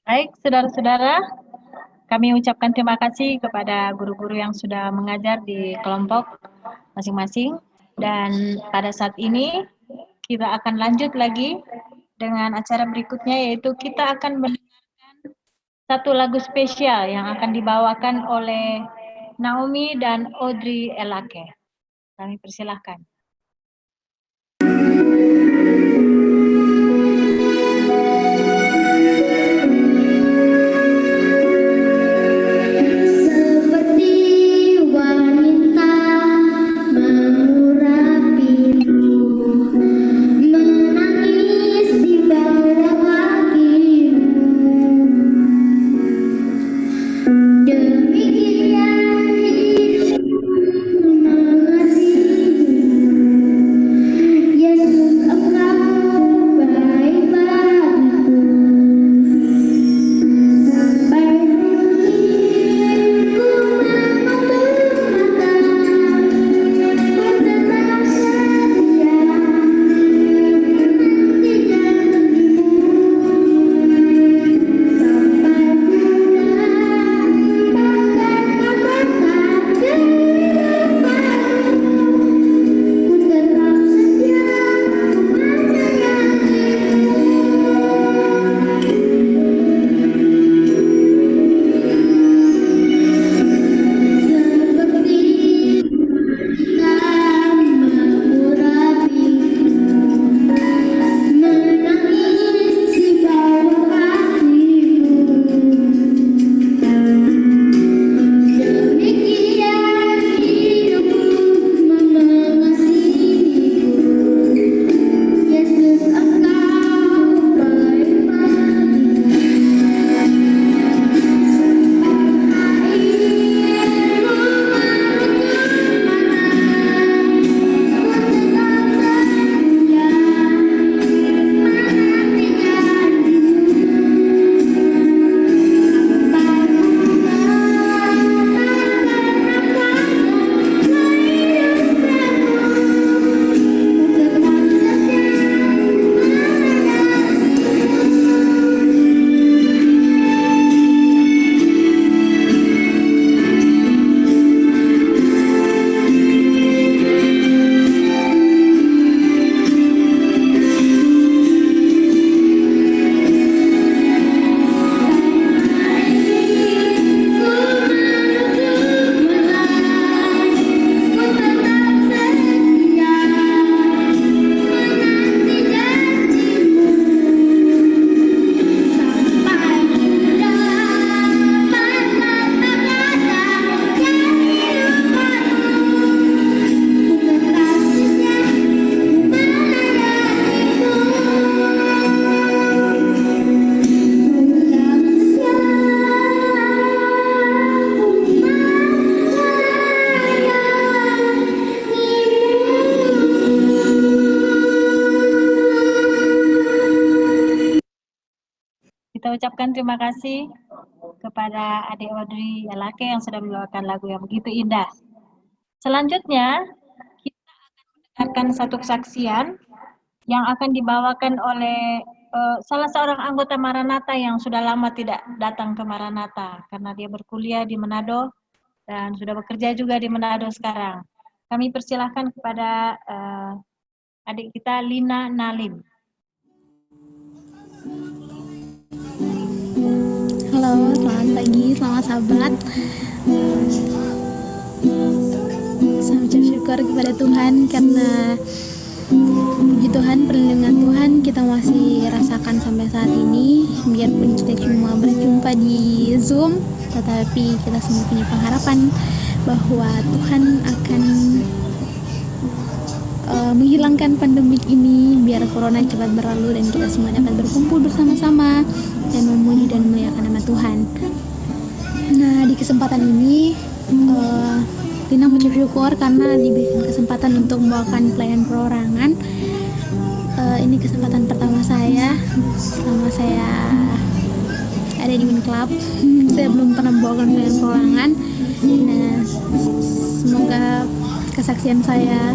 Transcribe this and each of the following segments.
Baik, saudara-saudara, kami ucapkan terima kasih kepada guru-guru yang sudah mengajar di kelompok masing-masing. Dan pada saat ini kita akan lanjut lagi dengan acara berikutnya, yaitu kita akan mendengarkan satu lagu spesial yang akan dibawakan oleh Naomi dan Audrey Elake. Kami persilahkan. Kita ucapkan terima kasih kepada adik Audrey Elake yang sudah membawakan lagu yang begitu indah. Selanjutnya, kita akan satu kesaksian yang akan dibawakan oleh salah seorang anggota Maranatha yang sudah lama tidak datang ke Maranatha karena dia berkuliah di Manado dan sudah bekerja juga di Manado sekarang. Kami persilahkan kepada adik kita Lina Nalim. Halo, selamat pagi, selamat sahabat. Saya ucap syukur kepada Tuhan karena puji Tuhan, perlindungan Tuhan kita masih rasakan sampai saat ini. Biarpun kita cuma berjumpa di Zoom, tetapi kita semua punya pengharapan bahwa Tuhan akan menghilangkan pandemik ini, biar corona cepat berlalu dan kita semua dapat berkumpul bersama-sama dan memuji dan memuliakan nama Tuhan. Nah, di kesempatan ini Lina mengucap syukur karena diberikan kesempatan untuk membawakan pelayanan perorangan. Ini kesempatan pertama saya selama saya ada di Win Club. Saya belum pernah membawakan pelayanan perorangan. Nah, semoga kesaksian saya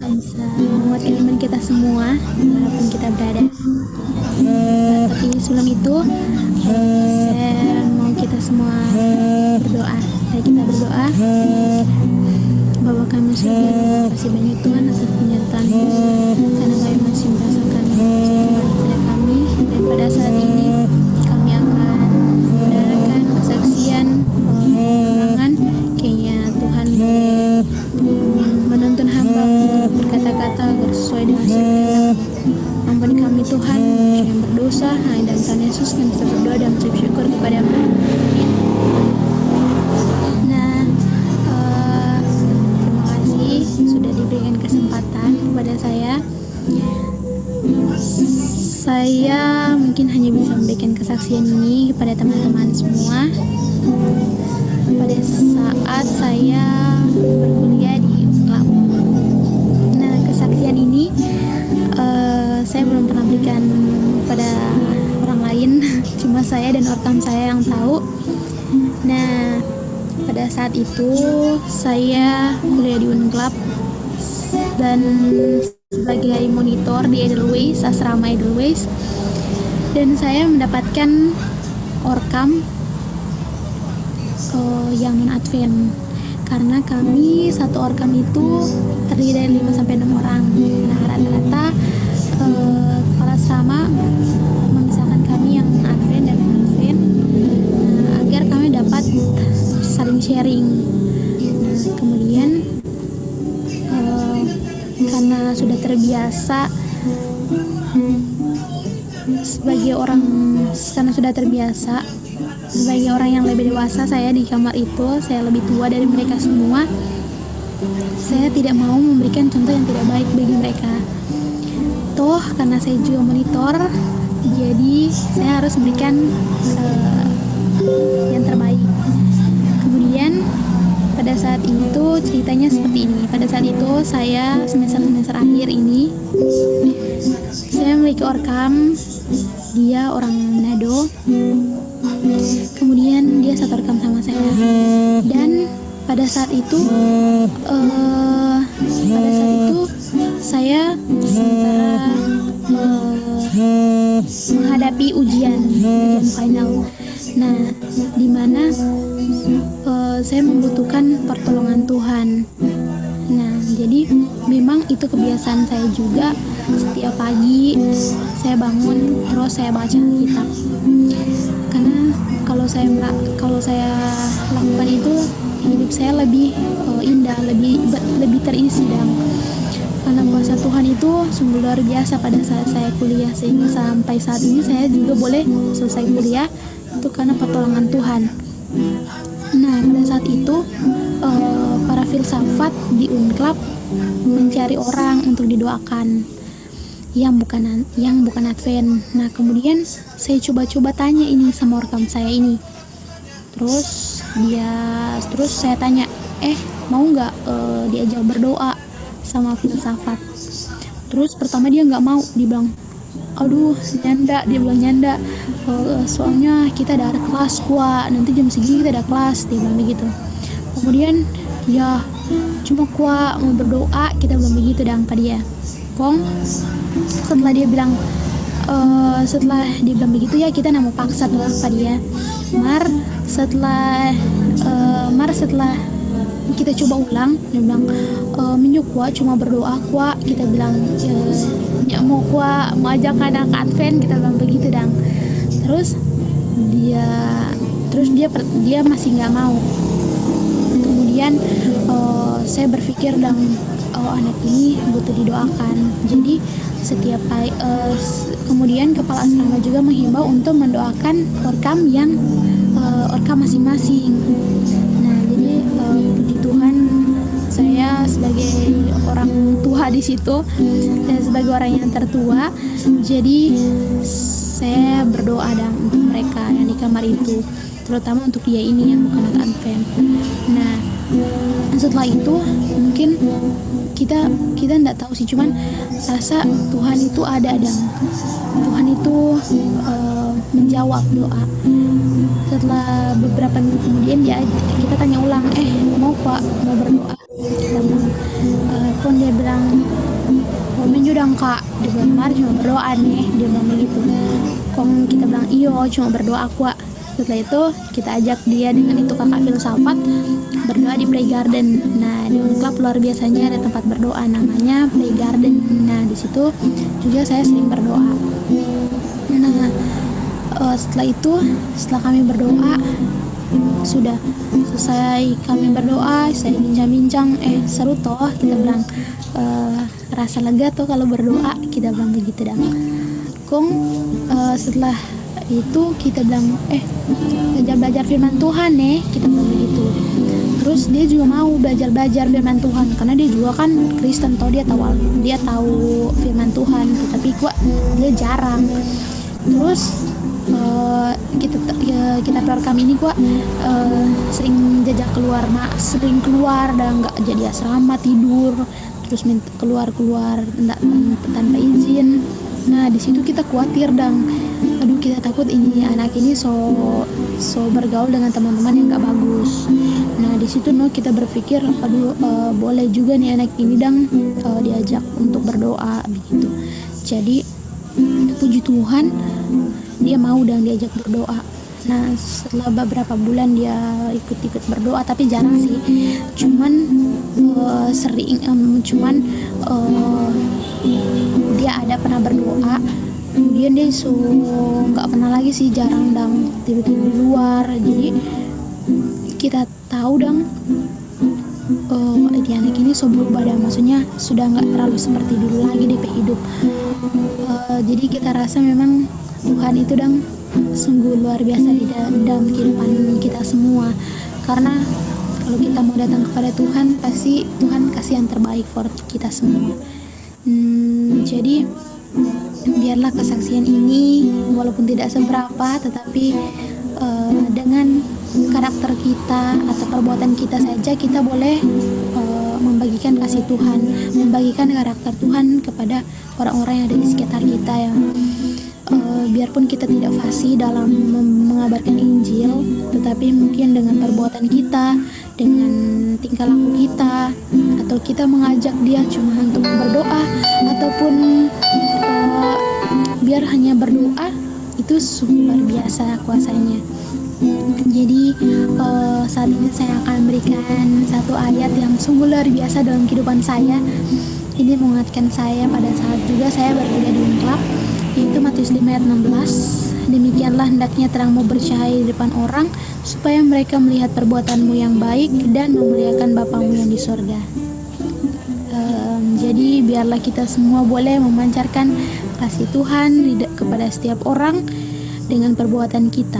bisa menguatkan iman kita semua dimanapun kita berada. Tapi sebelum itu saya mau kita semua berdoa. Kita berdoa. Bapa kami surga, terima kasih banyak Tuhan atas penyertaan karena kami masih merasakan pada kami, dan pada saat ini kami akan mendengarkan kesaksian kemenangan. Kayaknya Tuhan menuntun hamba untuk berkata-kata agar sesuai dengan kehendak. Ampuni kami Tuhan yang berdosa, hanya dalam Tuhan Yesus kami berdoa dan mengucap syukur kepada-Mu. Nah, terima kasih sudah diberikan kesempatan kepada saya. Saya mungkin hanya bisa memberikan kesaksian ini kepada teman-teman semua pada saat saya berkuliah di UNCLAP. Nah, kesaksian ini saya belum pernah berikan pada orang lain, cuma saya dan ortam saya yang tahu. Nah, pada saat itu saya kuliah di UNCLAP dan sebagai monitor di Edelweiss, asrama Edelweiss, dan saya mendapatkan orkam yang non-advent, karena kami satu orkam itu terdiri dari 5-6 orang. Nah, rata-rata kepala asrama memisahkan kami yang advent dan non-advent, agar kami dapat saling sharing. Nah, kemudian karena sudah terbiasa sebagai orang yang lebih dewasa, saya di kamar itu saya lebih tua dari mereka semua. Saya tidak mau memberikan contoh yang tidak baik bagi mereka. Toh karena saya juga monitor, jadi saya harus memberikan yang terbaik. Kemudian pada saat itu ceritanya seperti ini. Pada saat itu saya semester akhir ini, saya memiliki orkam. Dia orang Manado. Kemudian dia satu orkam sama saya. Dan pada saat itu saya sementara menghadapi ujian final. Nah, di mana saya membutuhkan pertolongan Tuhan. Nah, jadi memang itu kebiasaan saya juga. Setiap pagi saya bangun terus saya baca kitab. Karena kalau saya lakukan itu, hidup saya lebih indah, lebih terisi dan karena kuasa Tuhan itu sungguh luar biasa pada saat saya kuliah, sehingga sampai saat ini saya juga boleh selesai kuliah itu karena pertolongan Tuhan. Nah, pada saat itu para filsafat di UNCLAP mencari orang untuk didoakan yang bukan Advent. Nah, kemudian saya coba tanya ini sama orkam saya ini. Terus saya tanya, mau nggak diajak berdoa sama filsafat? Terus pertama dia nggak mau, dia bilang, aduh nyanda, soalnya kita ada kelas kuat, nanti jam segini kita ada kelas, dia bilang begitu. Kemudian ya cuma kuat mau berdoa, kita bilang begitu dan pada dia Kong. Setelah dia bilang begitu ya, kita mau paksa tuh pada dia setelah kita coba ulang, dia bilang minyak kuat cuma berdoa kuat, kita bilang mau ajak anak Advent, kita bilang begitu dan terus dia masih nggak mau. Kemudian saya berpikir dan anak ini butuh didoakan. Jadi setiap kemudian kepala asrama juga menghimbau untuk mendoakan orkam masing-masing. Nah, jadi puji Tuhan, saya sebagai orang tua di situ dan sebagai orang yang tertua, jadi saya berdoa dan untuk mereka yang di kamar itu, terutama untuk dia ini yang bukan anak Advent. Nah, setelah itu mungkin kita nggak tahu sih, cuman rasa Tuhan itu ada dan Tuhan itu menjawab doa. Setelah beberapa minggu kemudian kita tanya ulang, mau berdoa, pun dia bilang mau menjudang kak, dia bilang mari cuma berdoa nih, dia bilang begitu. Kong kita bilang iyo cuma berdoa aku. Setelah itu kita ajak dia dengan itu kakak filsafat berdoa di Play Garden. Nah di Unclub luar biasanya ada tempat berdoa namanya Play Garden. Nah di situ juga saya sering berdoa. Nah setelah itu setelah kami berdoa sudah selesai kami berdoa, saya bincang-bincang, seru toh kita bilang, rasa lega tuh kalau berdoa, kita bilang begitu dah. Kong setelah itu kita bilang belajar firman Tuhan kita bilang begitu. Terus dia juga mau belajar firman Tuhan karena dia juga kan Kristen toh, dia tahu firman Tuhan, tetapi kok dia jarang. Terus kita program ini gua sering jajak sering keluar dan nggak jadi asrama tidur, terus keluar tanpa izin. Nah di situ kita khawatir dan aduh kita takut ini anak ini so bergaul dengan teman-teman yang nggak bagus. Nah di situ kita berpikir aduh boleh juga nih anak ini diajak untuk berdoa begitu. Jadi puji Tuhan dia mau diajak berdoa. Nah setelah beberapa bulan dia ikut berdoa, tapi jarang sih, cuman dia ada pernah berdoa, kemudian dia nggak pernah lagi sih, jarang tidur di luar. Jadi kita tahu di anak ini berubah maksudnya sudah nggak terlalu seperti dulu lagi di hidup. Jadi kita rasa memang Tuhan itu sungguh luar biasa di dalam kehidupan kita semua, karena kalau kita mau datang kepada Tuhan pasti Tuhan kasih yang terbaik for kita semua. Jadi biarlah kesaksian ini walaupun tidak seberapa, tetapi dengan karakter kita atau perbuatan kita saja kita boleh membagikan kasih Tuhan, membagikan karakter Tuhan kepada orang-orang yang ada di sekitar kita ya. Biarpun kita tidak fasih dalam mengabarkan Injil, tetapi mungkin dengan perbuatan kita, dengan tingkah laku kita, atau kita mengajak dia cuma untuk berdoa, ataupun biar hanya berdoa, itu sungguh luar biasa kuasanya. Jadi saat ini saya akan memberikan satu ayat yang sungguh luar biasa dalam kehidupan saya. Ini mengingatkan saya pada saat juga saya berkuliah di Unclub, yaitu Matius 5 ayat 16. Demikianlah hendaknya terangmu bercahaya di depan orang, supaya mereka melihat perbuatanmu yang baik dan memuliakan Bapamu yang di surga. Jadi biarlah kita semua boleh memancarkan kasih Tuhan kepada setiap orang dengan perbuatan kita.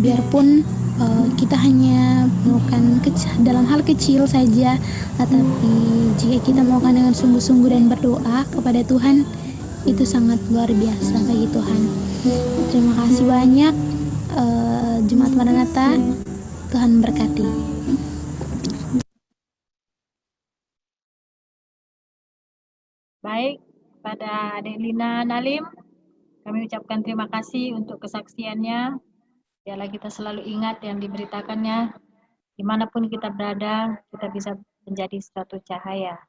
Biarpun kita hanya melakukan dalam hal kecil saja, tetapi jika kita melakukan dengan sungguh-sungguh dan berdoa kepada Tuhan, itu sangat luar biasa bagi Tuhan. Terima kasih banyak. Jemaat Maranatha, Tuhan berkati. Baik, pada Adik Lina Nalim, kami ucapkan terima kasih untuk kesaksiannya. Biarlah kita selalu ingat yang diberitakannya, dimanapun kita berada, kita bisa menjadi suatu cahaya.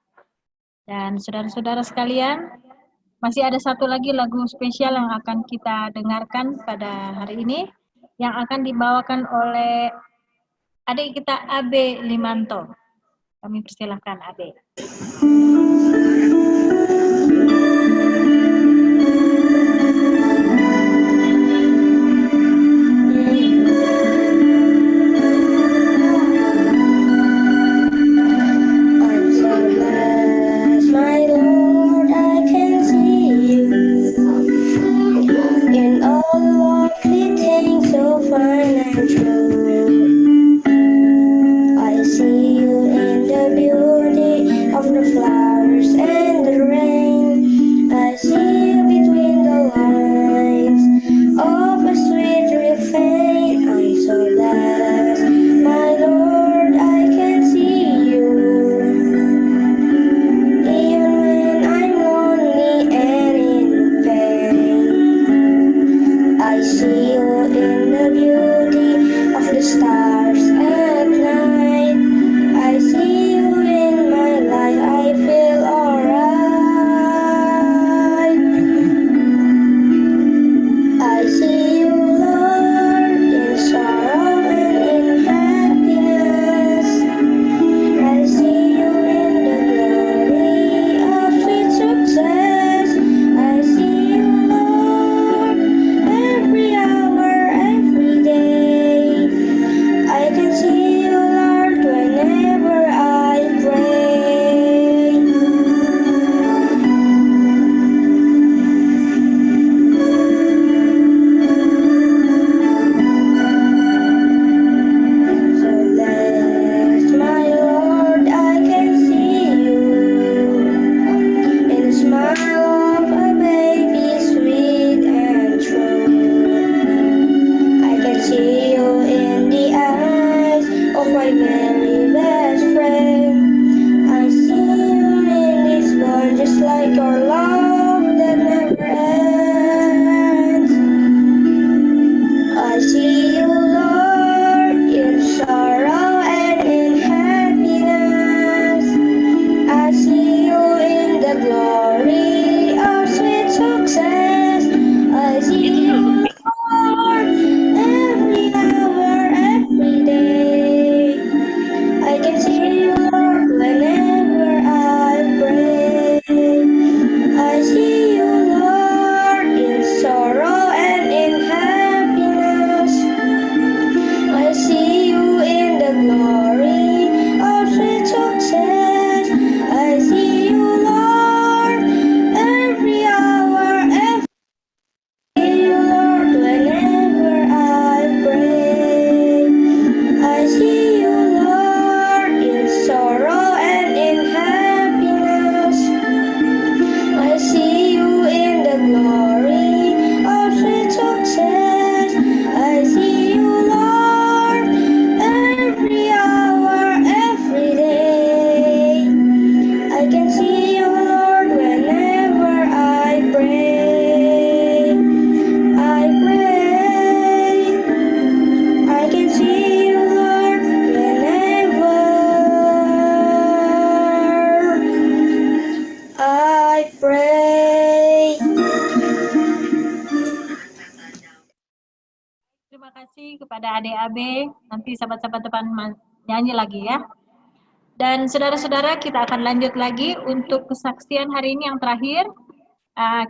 Dan saudara-saudara sekalian, masih ada satu lagi lagu spesial yang akan kita dengarkan pada hari ini, yang akan dibawakan oleh adik kita Abe Limanto. Kami persilahkan Abe. I see you in the beauty of the flowers like your love that never ends. I see you, Lord, in sorrow and in happiness. I see you in the glory of sweet success. I see you, Lord, every hour, every day. I can see you, Lord, whenever I pray. I see you, Lord, in sorrow and in happiness. I see you in the glory of sweet success. I see you, Lord, every hour, every day, Lord, whenever I pray. I see you, Lord, in sorrow and in happiness. I see you in the glory of sweet success. I see you, Lord, every hour, every day. I can see you, Lord, whenever I pray. I pray. I can see you, Lord, whenever I pray. Terima kasih kepada adik AB. Nanti sahabat-sahabat depan nyanyi lagi ya. Dan saudara-saudara, kita akan lanjut lagi untuk kesaksian hari ini yang terakhir.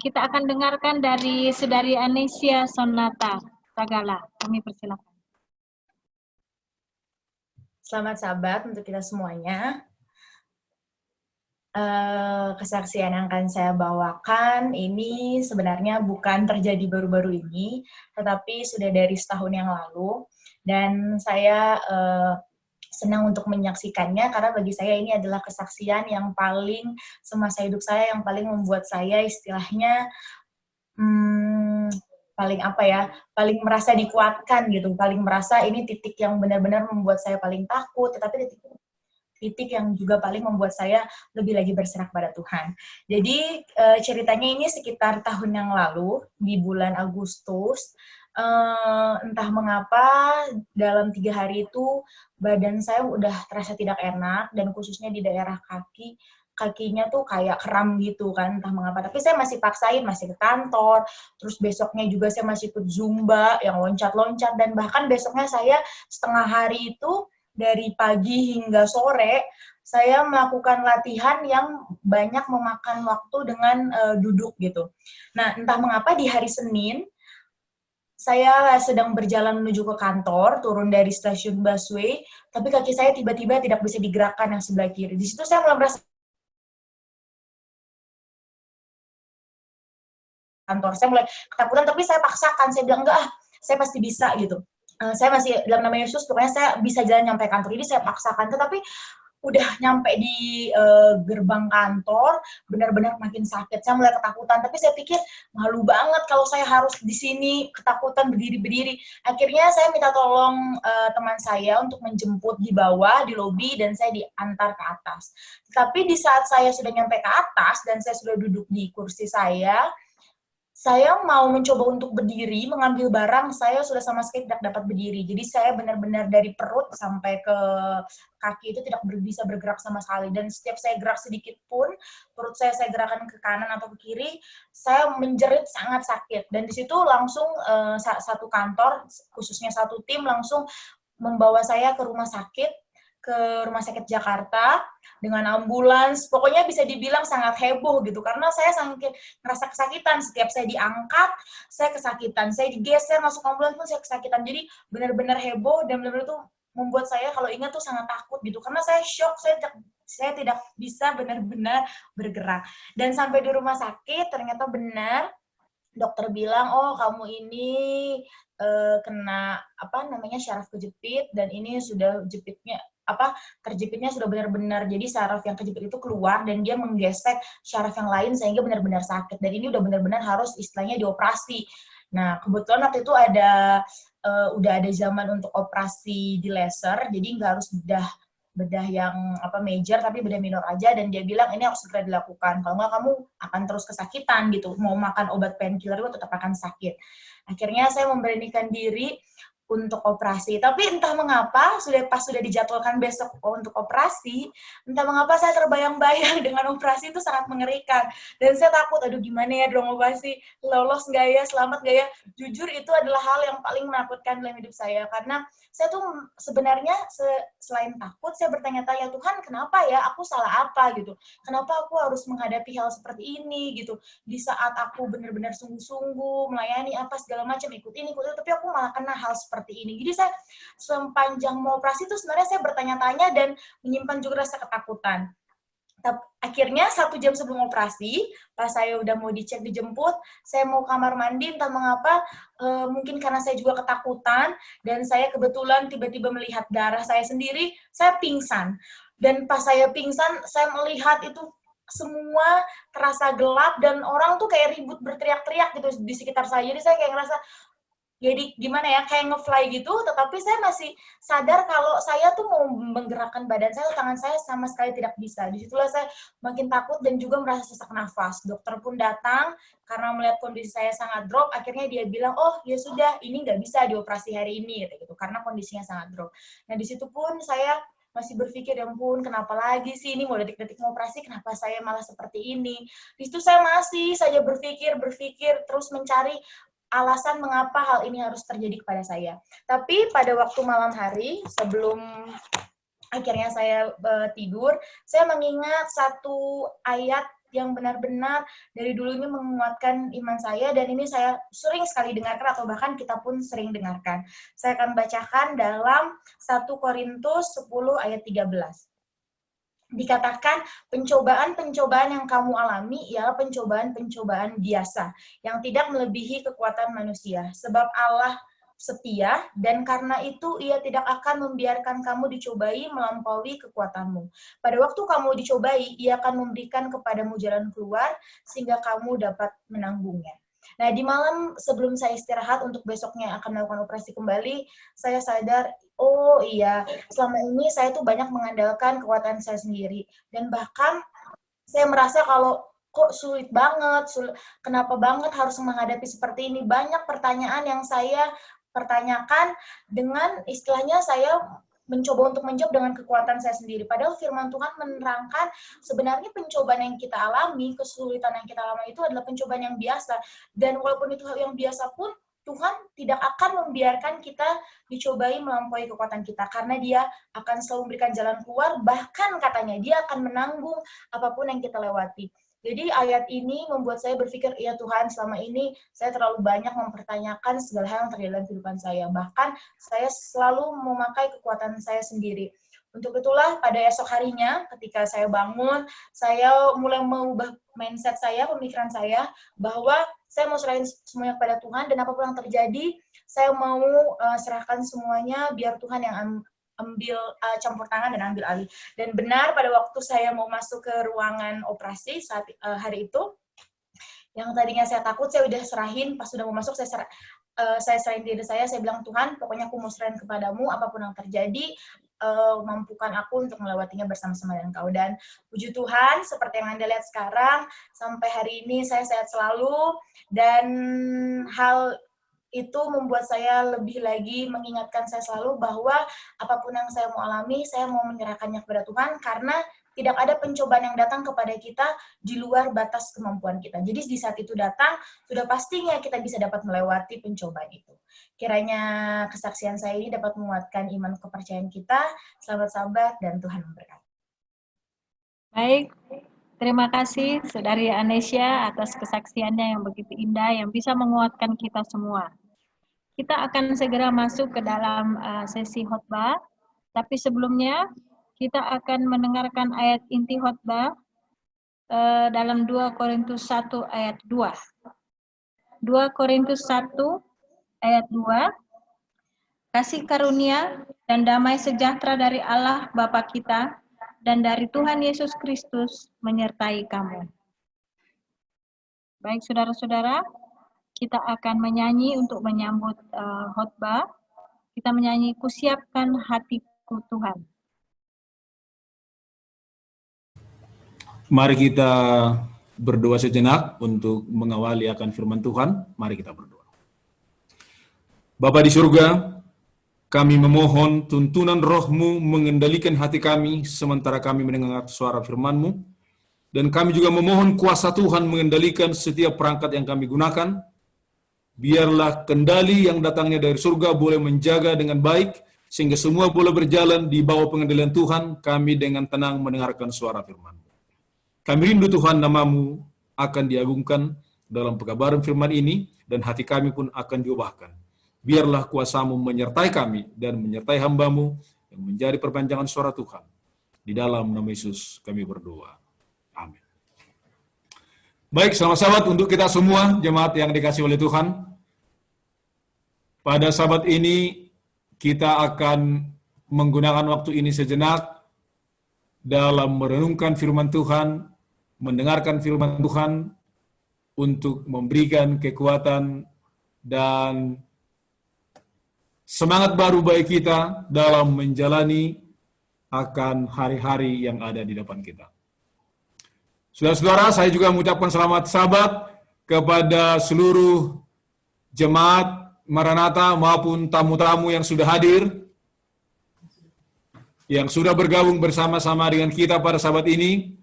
Kita akan dengarkan dari Saudari Anesia Sonata Tagala. Kami persilakan. Selamat sahabat untuk kita semuanya. Kesaksian yang akan saya bawakan ini sebenarnya bukan terjadi baru-baru ini, tetapi sudah dari setahun yang lalu. Dan saya senang untuk menyaksikannya karena bagi saya ini adalah kesaksian yang paling semasa hidup saya, yang paling membuat saya istilahnya paling merasa dikuatkan gitu, paling merasa ini titik yang benar-benar membuat saya paling takut, tetapi titik yang juga paling membuat saya lebih lagi berserah pada Tuhan. Jadi ceritanya ini sekitar tahun yang lalu, di bulan Agustus, entah mengapa dalam 3 hari itu badan saya udah terasa tidak enak, dan khususnya di daerah kakinya tuh kayak kram gitu kan, entah mengapa. Tapi saya masih paksain, masih ke kantor, terus besoknya juga saya masih ikut Zumba, yang loncat-loncat, dan bahkan besoknya saya setengah hari itu, dari pagi hingga sore, saya melakukan latihan yang banyak memakan waktu dengan duduk gitu. Nah, entah mengapa di hari Senin, saya sedang berjalan menuju ke kantor, turun dari stasiun busway, tapi kaki saya tiba-tiba tidak bisa digerakkan yang sebelah kiri. Di situ saya mulai merasa kantor, saya mulai ketakutan, tapi saya paksakan, saya bilang, enggak, saya pasti bisa gitu. Saya masih dalam nama Yesus, pokoknya saya bisa jalan nyampe kantor, jadi saya paksakan. Tetapi udah nyampe di gerbang kantor, benar-benar makin sakit. Saya mulai ketakutan, tapi saya pikir malu banget kalau saya harus di sini ketakutan berdiri-berdiri. Akhirnya saya minta tolong teman saya untuk menjemput di bawah, di lobi, dan saya diantar ke atas. Tapi di saat saya sudah nyampe ke atas, dan saya sudah duduk di kursi saya mau mencoba untuk berdiri, mengambil barang, saya sudah sama sekali tidak dapat berdiri. Jadi saya benar-benar dari perut sampai ke kaki itu tidak bisa bergerak sama sekali. Dan setiap saya gerak sedikit pun, perut saya gerakkan ke kanan atau ke kiri, saya menjerit sangat sakit. Dan di situ langsung satu kantor, khususnya satu tim, langsung membawa saya ke rumah sakit Jakarta, dengan ambulans. Pokoknya bisa dibilang sangat heboh gitu, karena saya sangat ngerasa kesakitan. Setiap saya diangkat, saya kesakitan. Saya digeser masuk ambulans pun saya kesakitan. Jadi benar-benar heboh, dan benar-benar tuh membuat saya kalau ingat tuh sangat takut gitu, karena saya shock, saya tidak bisa benar-benar bergerak. Dan sampai di rumah sakit ternyata benar, dokter bilang, oh kamu ini kena syaraf kejepit, dan ini sudah terjepitnya sudah benar-benar, jadi saraf yang kejepit itu keluar dan dia menggesek syaraf yang lain sehingga benar-benar sakit, dan ini udah benar-benar harus istilahnya dioperasi. Nah, kebetulan waktu itu udah ada zaman untuk operasi di laser, jadi nggak harus bedah bedah yang major tapi bedah minor aja, dan dia bilang ini harus segera dilakukan, kalau nggak kamu akan terus kesakitan gitu, mau makan obat painkiller juga tetap akan sakit. Akhirnya saya memberanikan diri untuk operasi, tapi entah mengapa pas sudah dijadwalkan besok untuk operasi, entah mengapa saya terbayang-bayang dengan operasi itu sangat mengerikan, dan saya takut, aduh gimana ya dong operasi, lolos nggak ya, selamat nggak ya. Jujur itu adalah hal yang paling menakutkan dalam hidup saya, karena saya tuh sebenarnya selain takut, saya bertanya-tanya, Tuhan kenapa ya, aku salah apa gitu, kenapa aku harus menghadapi hal seperti ini gitu, di saat aku benar-benar sungguh-sungguh melayani apa segala macam, ikut ini, tapi aku malah kena hal seperti ini. Jadi saya sepanjang mau operasi itu sebenarnya saya bertanya-tanya dan menyimpan juga rasa ketakutan. Akhirnya 1 jam sebelum operasi, pas saya udah mau dicek, dijemput, saya mau kamar mandi, entah mengapa, mungkin karena saya juga ketakutan, dan saya kebetulan tiba-tiba melihat darah saya sendiri, saya pingsan. Dan pas saya pingsan, saya melihat itu semua terasa gelap, dan orang tuh kayak ribut berteriak-teriak gitu di sekitar saya. Jadi saya kayak ngerasa, jadi gimana ya, kayak nge-fly gitu, tetapi saya masih sadar kalau saya tuh mau menggerakkan badan saya, tangan saya sama sekali tidak bisa. Disitulah saya makin takut dan juga merasa sesak nafas. Dokter pun datang, karena melihat kondisi saya sangat drop, akhirnya dia bilang, oh ya sudah, ini nggak bisa dioperasi hari ini, gitu, karena kondisinya sangat drop. Nah di situ pun saya masih berpikir, ya ampun, kenapa lagi sih, ini mau detik-detik mau operasi, kenapa saya malah seperti ini. Di situ saya masih saja berpikir, terus mencari alasan mengapa hal ini harus terjadi kepada saya. Tapi pada waktu malam hari, sebelum akhirnya saya tidur, saya mengingat satu ayat yang benar-benar dari dulunya menguatkan iman saya, dan ini saya sering sekali dengarkan, atau bahkan kita pun sering dengarkan. Saya akan bacakan dalam 1 Korintus 10 ayat 13. Dikatakan pencobaan-pencobaan yang kamu alami ialah pencobaan-pencobaan biasa yang tidak melebihi kekuatan manusia, sebab Allah setia, dan karena itu ia tidak akan membiarkan kamu dicobai melampaui kekuatanmu. Pada waktu kamu dicobai, ia akan memberikan kepadamu jalan keluar sehingga kamu dapat menanggungnya. Nah, di malam sebelum saya istirahat untuk besoknya akan melakukan operasi kembali, saya sadar, oh iya, selama ini saya tuh banyak mengandalkan kekuatan saya sendiri. Dan bahkan saya merasa kalau kok sulit banget, kenapa banget harus menghadapi seperti ini. Banyak pertanyaan yang saya pertanyakan dengan istilahnya saya mencoba untuk menjawab dengan kekuatan saya sendiri. Padahal firman Tuhan menerangkan sebenarnya pencobaan yang kita alami, kesulitan yang kita alami itu adalah pencobaan yang biasa. Dan walaupun itu hal yang biasa pun, Tuhan tidak akan membiarkan kita dicobai melampaui kekuatan kita, karena dia akan selalu memberikan jalan keluar, bahkan katanya dia akan menanggung apapun yang kita lewati. Jadi ayat ini membuat saya berpikir, ya Tuhan, selama ini saya terlalu banyak mempertanyakan segala hal yang terjadi dalam kehidupan saya. Bahkan saya selalu memakai kekuatan saya sendiri. Untuk itulah pada esok harinya ketika saya bangun, saya mulai mengubah mindset saya, pemikiran saya, bahwa saya mau serahin semuanya kepada Tuhan, dan apapun yang terjadi, saya mau serahkan semuanya biar Tuhan yang ambil campur tangan dan ambil alih. Dan benar pada waktu saya mau masuk ke ruangan operasi saat hari itu, yang tadinya saya takut, saya udah serahin, pas sudah mau masuk saya serahin diri saya bilang, Tuhan, pokoknya aku mau serahin kepadamu, apapun yang terjadi, mampukan aku untuk melewatinya bersama-sama dengan Kau. Dan puji Tuhan, seperti yang Anda lihat sekarang, sampai hari ini saya sehat selalu, dan hal itu membuat saya lebih lagi mengingatkan saya selalu bahwa apapun yang saya mau alami, saya mau menyerahkannya kepada Tuhan, karena tidak ada pencobaan yang datang kepada kita di luar batas kemampuan kita. Jadi di saat itu datang, sudah pastinya kita bisa dapat melewati pencobaan itu. Kiranya kesaksian saya ini dapat menguatkan iman kepercayaan kita. Selamat sabar dan Tuhan memberkati. Baik, terima kasih Saudari Anesya atas kesaksiannya yang begitu indah, yang bisa menguatkan kita semua. Kita akan segera masuk ke dalam sesi khotbah, tapi sebelumnya kita akan mendengarkan ayat inti khotbah dalam 2 Korintus 1 ayat 2. 2 Korintus 1 ayat 2. Kasih karunia dan damai sejahtera dari Allah Bapa kita dan dari Tuhan Yesus Kristus menyertai kamu. Baik saudara-saudara, kita akan menyanyi untuk menyambut khotbah. Kita menyanyi, Kusiapkan hatiku Tuhan. Mari kita berdoa sejenak untuk mengawali akan firman Tuhan. Mari kita berdoa. Bapa di surga, kami memohon tuntunan roh-Mu mengendalikan hati kami sementara kami mendengar suara firman-Mu. Dan kami juga memohon kuasa Tuhan mengendalikan setiap perangkat yang kami gunakan. Biarlah kendali yang datangnya dari surga boleh menjaga dengan baik, sehingga semua boleh berjalan di bawah pengendalian Tuhan. Kami dengan tenang mendengarkan suara firman. Kami rindu Tuhan, nama-Mu akan diagungkan dalam pekabaran firman ini, dan hati kami pun akan diubahkan. Biarlah kuasa-Mu menyertai kami dan menyertai hamba-Mu yang menjadi perpanjangan suara Tuhan. Di dalam nama Yesus kami berdoa. Amin. Baik, sahabat-sahabat, untuk kita semua, jemaat yang dikasihi oleh Tuhan, pada sahabat ini kita akan menggunakan waktu ini sejenak dalam merenungkan firman Tuhan, mendengarkan firman Tuhan untuk memberikan kekuatan dan semangat baru bagi kita dalam menjalani akan hari-hari yang ada di depan kita. Saudara-saudara, saya juga mengucapkan selamat sahabat kepada seluruh jemaat Maranatha maupun tamu-tamu yang sudah hadir, yang sudah bergabung bersama-sama dengan kita pada sahabat ini.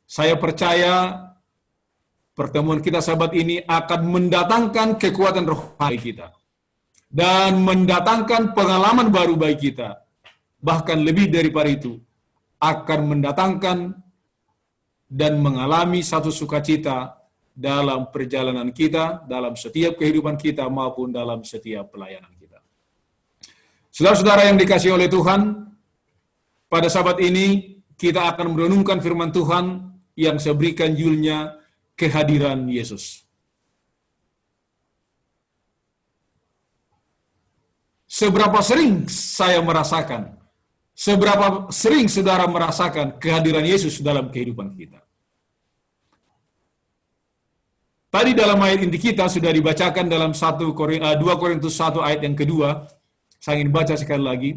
Saya percaya pertemuan kita sahabat ini akan mendatangkan kekuatan rohani kita dan mendatangkan pengalaman baru bagi kita. Bahkan lebih daripada itu, akan mendatangkan dan mengalami satu sukacita dalam perjalanan kita, dalam setiap kehidupan kita maupun dalam setiap pelayanan kita. Saudara-saudara yang dikasihi oleh Tuhan, pada sahabat ini kita akan merenungkan firman Tuhan yang saya berikan judulnya Kehadiran Yesus. Seberapa sering saya merasakan, seberapa sering saudara merasakan kehadiran Yesus dalam kehidupan kita? Tadi dalam ayat inti kita sudah dibacakan dalam 2 Korintus 1 ayat yang kedua. Saya ingin baca sekali lagi.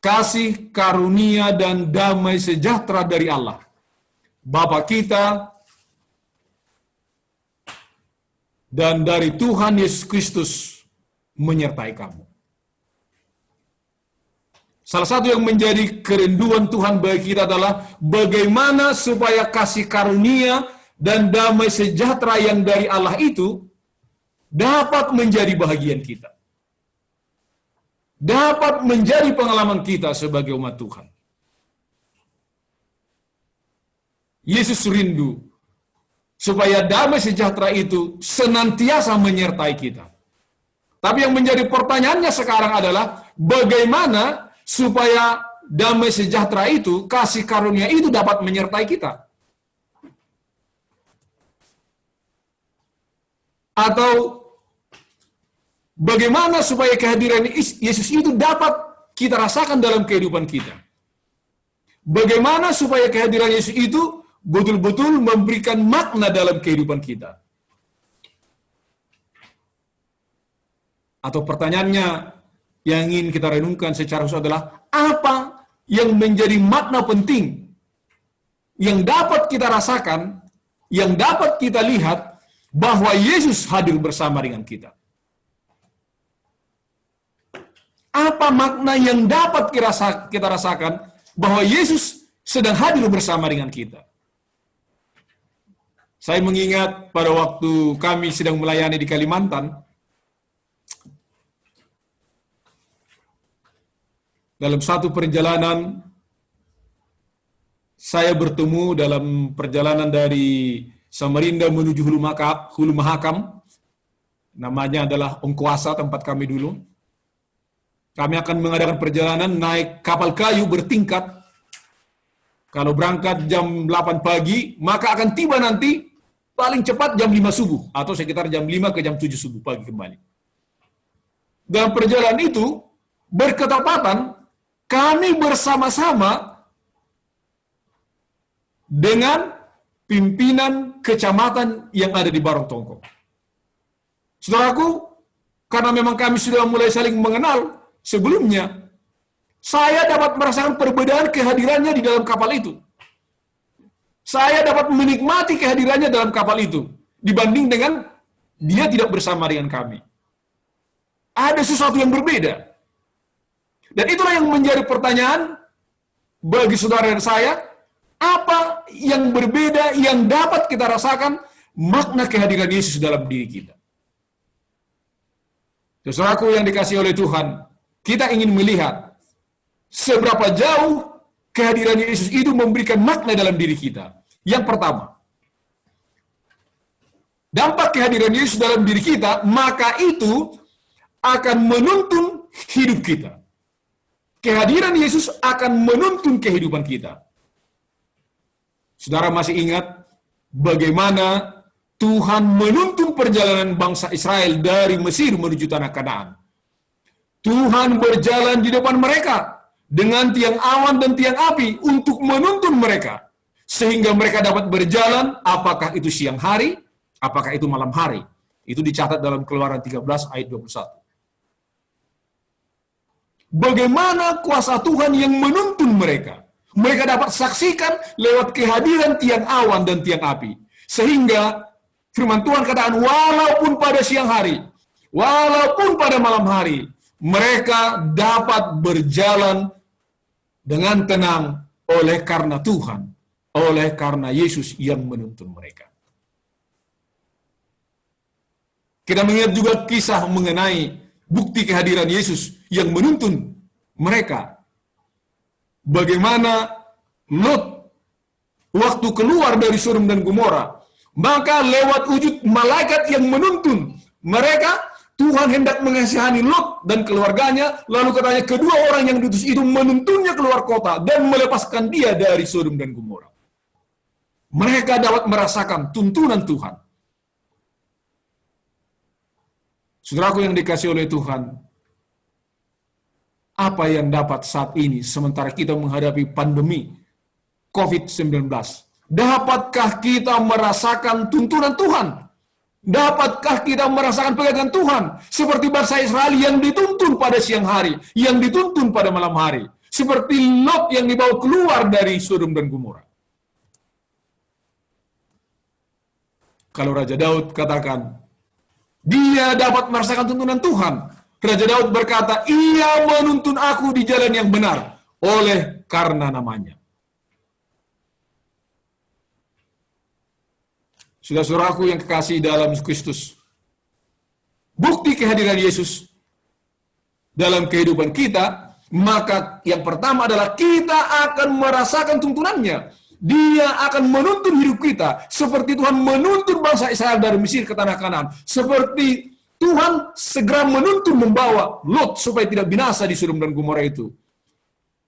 Kasih, karunia, dan damai sejahtera dari Allah, Bapa kita, dan dari Tuhan Yesus Kristus menyertai kamu. Salah satu yang menjadi kerinduan Tuhan bagi kita adalah bagaimana supaya kasih karunia dan damai sejahtera yang dari Allah itu dapat menjadi bahagian kita. Dapat menjadi pengalaman kita sebagai umat Tuhan. Yesus rindu supaya damai sejahtera itu senantiasa menyertai kita. Tapi yang menjadi pertanyaannya sekarang adalah bagaimana supaya damai sejahtera itu, kasih karunia itu dapat menyertai kita. Atau bagaimana supaya kehadiran Yesus itu dapat kita rasakan dalam kehidupan kita. Bagaimana supaya kehadiran Yesus itu betul-betul memberikan makna dalam kehidupan kita. Atau pertanyaannya yang ingin kita renungkan secara khusus adalah apa yang menjadi makna penting yang dapat kita rasakan, yang dapat kita lihat bahwa Yesus hadir bersama dengan kita. Apa makna yang dapat kita rasakan bahwa Yesus sedang hadir bersama dengan kita? Saya mengingat pada waktu kami sedang melayani di Kalimantan, dalam satu perjalanan, saya bertemu dalam perjalanan dari Samarinda menuju Hulu Mahakam, namanya adalah Ongkoasa tempat kami dulu. Kami akan mengadakan perjalanan naik kapal kayu bertingkat. Kalau berangkat jam 8 pagi, maka akan tiba nanti paling cepat jam 5 subuh, atau sekitar jam 5 ke jam 7 subuh pagi kembali. Dalam perjalanan itu, berketepatan, kami bersama-sama dengan pimpinan kecamatan yang ada di Barong Tongko. Saudaraku, karena memang kami sudah mulai saling mengenal sebelumnya, saya dapat merasakan perbedaan kehadirannya di dalam kapal itu. Saya dapat menikmati kehadirannya dalam kapal itu dibanding dengan dia tidak bersama dengan kami. Ada sesuatu yang berbeda. Dan itulah yang menjadi pertanyaan bagi saudara dan saya, apa yang berbeda yang dapat kita rasakan makna kehadiran Yesus dalam diri kita. Saudaraku yang dikasihi oleh Tuhan, kita ingin melihat seberapa jauh kehadiran Yesus itu memberikan makna dalam diri kita. Yang pertama, dampak kehadiran Yesus dalam diri kita, maka itu akan menuntun hidup kita. Kehadiran Yesus akan menuntun kehidupan kita. Saudara masih ingat bagaimana Tuhan menuntun perjalanan bangsa Israel dari Mesir menuju tanah Kanaan. Tuhan berjalan di depan mereka dengan tiang awan dan tiang api untuk menuntun mereka. Sehingga mereka dapat berjalan, apakah itu siang hari, apakah itu malam hari. Itu dicatat dalam Keluaran 13 ayat 21. Bagaimana kuasa Tuhan yang menuntun mereka. Mereka dapat saksikan lewat kehadiran tiang awan dan tiang api. Sehingga firman Tuhan katakan, walaupun pada siang hari, walaupun pada malam hari, mereka dapat berjalan dengan tenang oleh karena Tuhan, oleh karena Yesus yang menuntun mereka. Kita mengingat juga kisah mengenai bukti kehadiran Yesus yang menuntun mereka. Bagaimana Lot waktu keluar dari Sodom dan Gomora, maka lewat wujud malaikat yang menuntun mereka, Tuhan hendak mengasihani Lot dan keluarganya, lalu katanya kedua orang yang diutus itu menuntunnya keluar kota dan melepaskan dia dari Sodom dan Gomora. Mereka dapat merasakan tuntunan Tuhan. Saudaraku yang dikasihi oleh Tuhan, apa yang dapat saat ini sementara kita menghadapi pandemi COVID-19? Dapatkah kita merasakan tuntunan Tuhan? Dapatkah kita merasakan pegangan Tuhan? Seperti bangsa Israel yang dituntun pada siang hari, yang dituntun pada malam hari. Seperti Lot yang dibawa keluar dari Sodom dan Gomora. Kalau Raja Daud katakan, dia dapat merasakan tuntunan Tuhan. Raja Daud berkata, ia menuntun aku di jalan yang benar oleh karena namanya. Saudara-saudaraku yang kekasih dalam Kristus, bukti kehadiran Yesus dalam kehidupan kita, maka yang pertama adalah kita akan merasakan tuntunannya. Dia akan menuntun hidup kita seperti Tuhan menuntun bangsa Israel dari Mesir ke tanah Kanaan. Seperti Tuhan segera menuntun membawa Lot supaya tidak binasa di Sodom dan Gomora itu.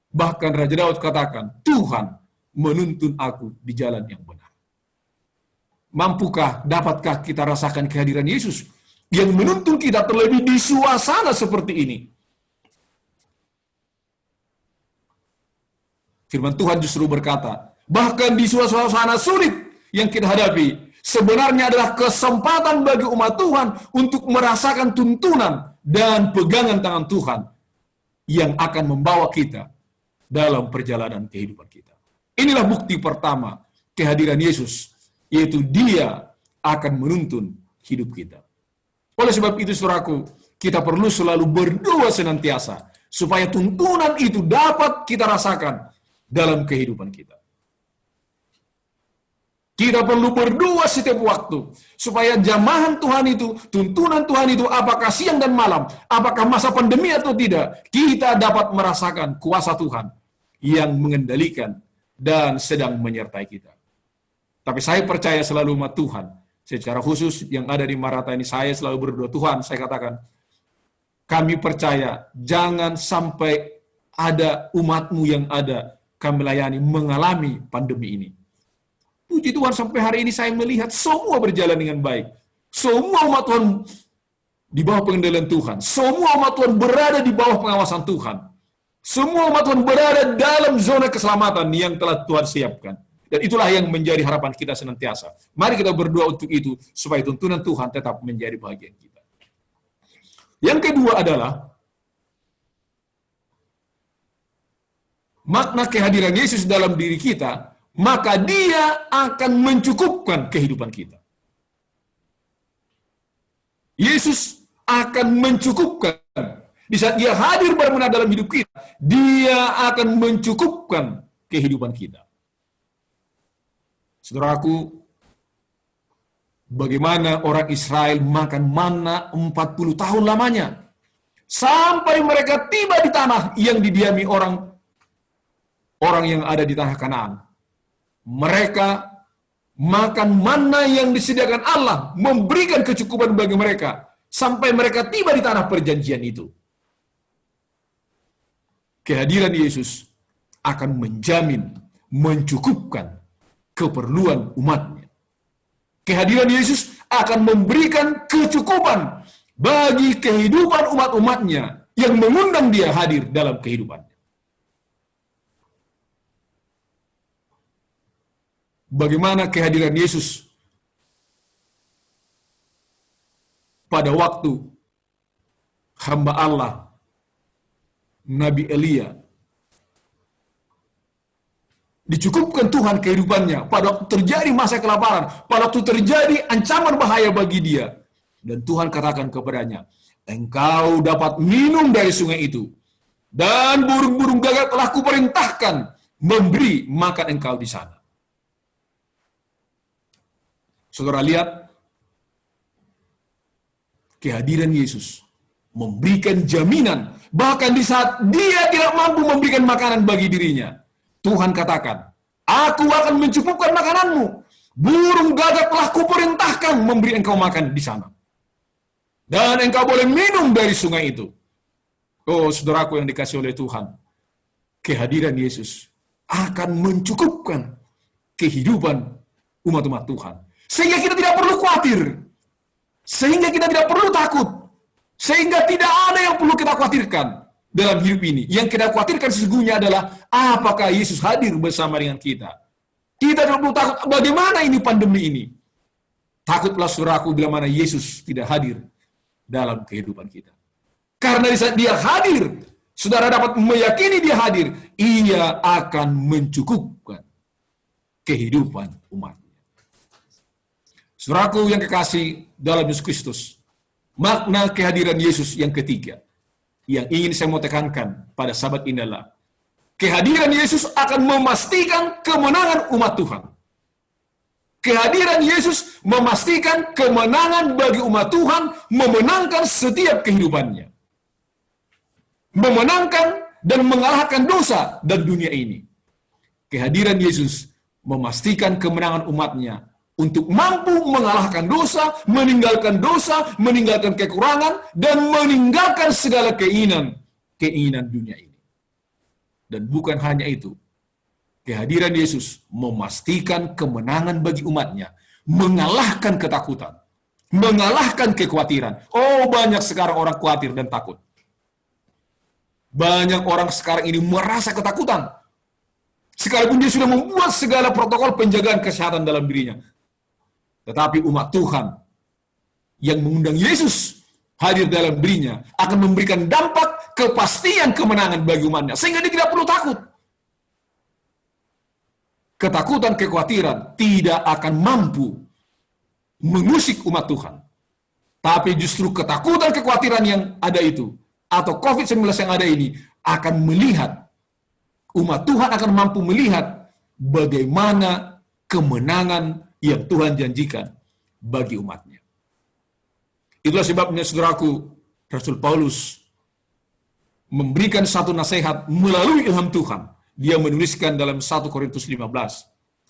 Bahkan Raja Daud katakan, Tuhan menuntun aku di jalan yang benar. Mampukah, dapatkah kita rasakan kehadiran Yesus yang menuntun kita terlebih di suasana seperti ini? Firman Tuhan justru berkata, bahkan di suasana sulit yang kita hadapi, sebenarnya adalah kesempatan bagi umat Tuhan untuk merasakan tuntunan dan pegangan tangan Tuhan yang akan membawa kita dalam perjalanan kehidupan kita. Inilah bukti pertama kehadiran Yesus, yaitu Dia akan menuntun hidup kita. Oleh sebab itu, saudaraku, kita perlu selalu berdoa senantiasa supaya tuntunan itu dapat kita rasakan dalam kehidupan kita. Kita perlu berdoa setiap waktu supaya jamahan Tuhan itu, tuntunan Tuhan itu, apakah siang dan malam, apakah masa pandemi atau tidak, kita dapat merasakan kuasa Tuhan yang mengendalikan dan sedang menyertai kita. Tapi saya percaya selalu umat Tuhan, secara khusus yang ada di Marata ini, saya selalu berdoa, Tuhan, saya katakan, kami percaya jangan sampai ada umat-Mu yang ada kami layani mengalami pandemi ini. Puji Tuhan, sampai hari ini saya melihat semua berjalan dengan baik. Semua umat Tuhan di bawah pengendalian Tuhan. Semua umat Tuhan berada di bawah pengawasan Tuhan. Semua umat Tuhan berada dalam zona keselamatan yang telah Tuhan siapkan. Dan itulah yang menjadi harapan kita senantiasa. Mari kita berdoa untuk itu, supaya tuntunan Tuhan tetap menjadi bahagian kita. Yang kedua adalah, makna kehadiran Yesus dalam diri kita, maka Dia akan mencukupkan kehidupan kita. Yesus akan mencukupkan. Di saat Dia hadir benar-benar dalam hidup kita, Dia akan mencukupkan kehidupan kita. Saudaraku, bagaimana orang Israel makan manna 40 tahun lamanya, sampai mereka tiba di tanah yang didiami orang yang ada di tanah Kanaan. Mereka makan manna yang disediakan Allah, memberikan kecukupan bagi mereka, sampai mereka tiba di tanah perjanjian itu. Kehadiran Yesus akan menjamin, mencukupkan keperluan umatnya. Kehadiran Yesus akan memberikan kecukupan bagi kehidupan umat-umatnya yang mengundang Dia hadir dalam kehidupannya. Bagaimana kehadiran Yesus pada waktu hamba Allah Nabi Elia dicukupkan Tuhan kehidupannya pada waktu terjadi masa kelaparan, pada waktu terjadi ancaman bahaya bagi dia, dan Tuhan katakan kepadanya, engkau dapat minum dari sungai itu, dan burung-burung gagak telah kuperintahkan memberi makan engkau di sana. Saudara lihat, kehadiran Yesus memberikan jaminan, bahkan di saat Dia tidak mampu memberikan makanan bagi dirinya, Tuhan katakan, aku akan mencukupkan makananmu. Burung gagak telah kuperintahkan memberi engkau makan di sana. Dan engkau boleh minum dari sungai itu. Oh, saudaraku yang dikasihi oleh Tuhan, kehadiran Yesus akan mencukupkan kehidupan umat-umat Tuhan. Sehingga kita tidak perlu khawatir. Sehingga kita tidak perlu takut. Sehingga tidak ada yang perlu kita khawatirkan dalam hidup ini. Yang kita khawatirkan sesungguhnya adalah apakah Yesus hadir bersama dengan kita. Kita tidak perlu takut bagaimana ini pandemi ini. Takutlah saudaraku bila mana Yesus tidak hadir dalam kehidupan kita. Karena di saat Dia hadir, saudara dapat meyakini Dia hadir, Ia akan mencukupkan kehidupan umatnya. Saudaraku yang kekasih dalam Yesus Kristus, makna kehadiran Yesus yang ketiga yang ingin saya mau tekankan pada sahabat ini adalah kehadiran Yesus akan memastikan kemenangan umat Tuhan. Kehadiran Yesus memastikan kemenangan bagi umat Tuhan, memenangkan setiap kehidupannya. Memenangkan dan mengalahkan dosa dan dunia ini. Kehadiran Yesus memastikan kemenangan umatnya untuk mampu mengalahkan dosa, meninggalkan kekurangan, dan meninggalkan segala keinginan dunia ini. Dan bukan hanya itu, kehadiran Yesus memastikan kemenangan bagi umatnya, mengalahkan ketakutan, mengalahkan kekhawatiran. Oh, banyak sekarang orang khawatir dan takut. Banyak orang sekarang ini merasa ketakutan. Sekalipun dia sudah membuat segala protokol penjagaan kesehatan dalam dirinya. Tetapi umat Tuhan yang mengundang Yesus hadir dalam dirinya akan memberikan dampak kepastian kemenangan bagi umatnya. Sehingga dia tidak perlu takut. Ketakutan, kekhawatiran tidak akan mampu mengusik umat Tuhan. Tapi justru ketakutan, kekhawatiran yang ada itu, atau COVID-19 yang ada ini, akan melihat, umat Tuhan akan mampu melihat bagaimana kemenangan yang Tuhan janjikan bagi umatnya. Itulah sebabnya, saudaraku, Rasul Paulus memberikan satu nasihat melalui ilham Tuhan. Dia menuliskan dalam 1 Korintus 15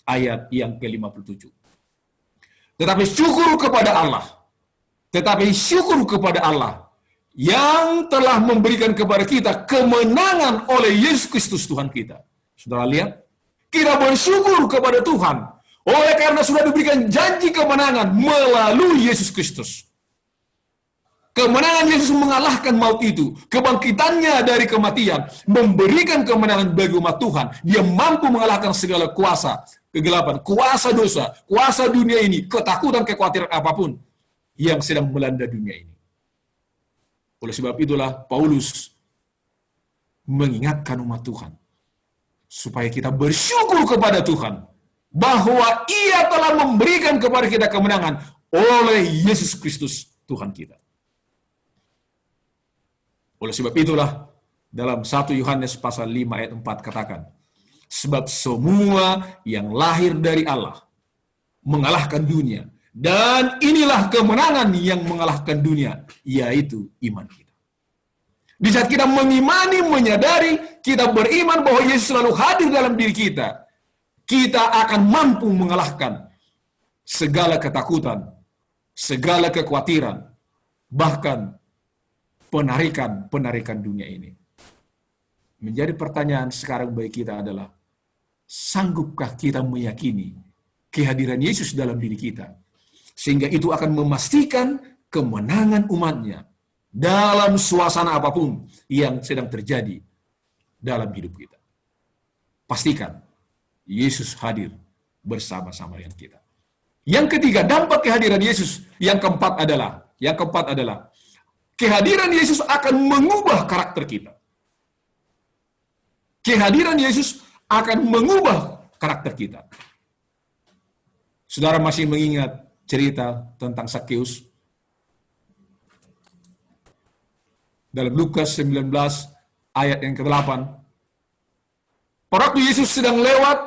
ayat yang ke-57. Tetapi syukur kepada Allah yang telah memberikan kepada kita kemenangan oleh Yesus Kristus Tuhan kita. Saudara lihat, kita bersyukur kepada Tuhan oleh karena sudah diberikan janji kemenangan melalui Yesus Kristus. Kemenangan Yesus mengalahkan maut itu, kebangkitannya dari kematian, memberikan kemenangan bagi umat Tuhan. Dia mampu mengalahkan segala kuasa kegelapan, kuasa dosa, kuasa dunia ini, ketakutan, kekhawatiran apapun yang sedang melanda dunia ini. Oleh sebab itulah Paulus mengingatkan umat Tuhan supaya kita bersyukur kepada Tuhan bahwa Ia telah memberikan kepada kita kemenangan oleh Yesus Kristus Tuhan kita. Oleh sebab itulah dalam 1 Yohanes pasal 5 ayat 4 katakan, sebab semua yang lahir dari Allah mengalahkan dunia, dan inilah kemenangan yang mengalahkan dunia, yaitu iman kita. Di saat kita mengimani, menyadari, kita beriman bahwa Yesus selalu hadir dalam diri kita, kita akan mampu mengalahkan segala ketakutan, segala kekhawatiran, bahkan penarikan dunia ini. Menjadi pertanyaan sekarang bagi kita adalah, sanggupkah kita meyakini kehadiran Yesus dalam diri kita, sehingga itu akan memastikan kemenangan umatnya dalam suasana apapun yang sedang terjadi dalam hidup kita. Pastikan Yesus hadir bersama-sama dengan kita. Yang ketiga, dampak kehadiran Yesus. Yang keempat adalah kehadiran Yesus akan mengubah karakter kita. Kehadiran Yesus akan mengubah karakter kita. Saudara masih mengingat cerita tentang Zakheus? Dalam Lukas 19 ayat yang ke-8. Pada waktu Yesus sedang lewat,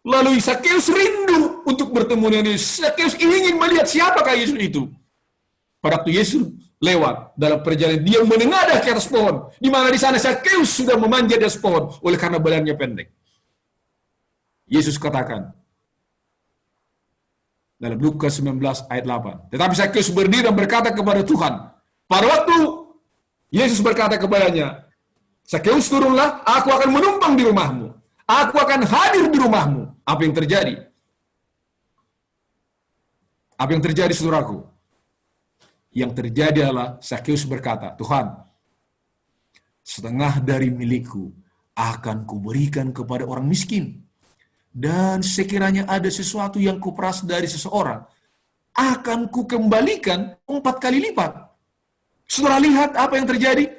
lalu Zakheus rindu untuk bertemu dengan Yesus. Zakheus ingin melihat siapakah Yesus itu. Pada waktu Yesus lewat dalam perjalanan, dia menengadah ke atas pohon, di mana di sana Zakheus sudah memanjat di atas pohon oleh karena badannya pendek. Yesus katakan dalam Lukas 19 ayat 8, tetapi Zakheus berdiri dan berkata kepada Tuhan. Pada waktu Yesus berkata kepadanya, Zakheus, turunlah, aku akan menumpang di rumahmu. Aku akan hadir di rumahmu. Apa yang terjadi? Apa yang terjadi, saudaraku? Yang terjadi adalah Zakheus berkata, Tuhan, setengah dari milikku akan kuberikan kepada orang miskin. Dan sekiranya ada sesuatu yang kuperas dari seseorang, akan kukembalikan 4 kali lipat. Saudara lihat apa yang terjadi?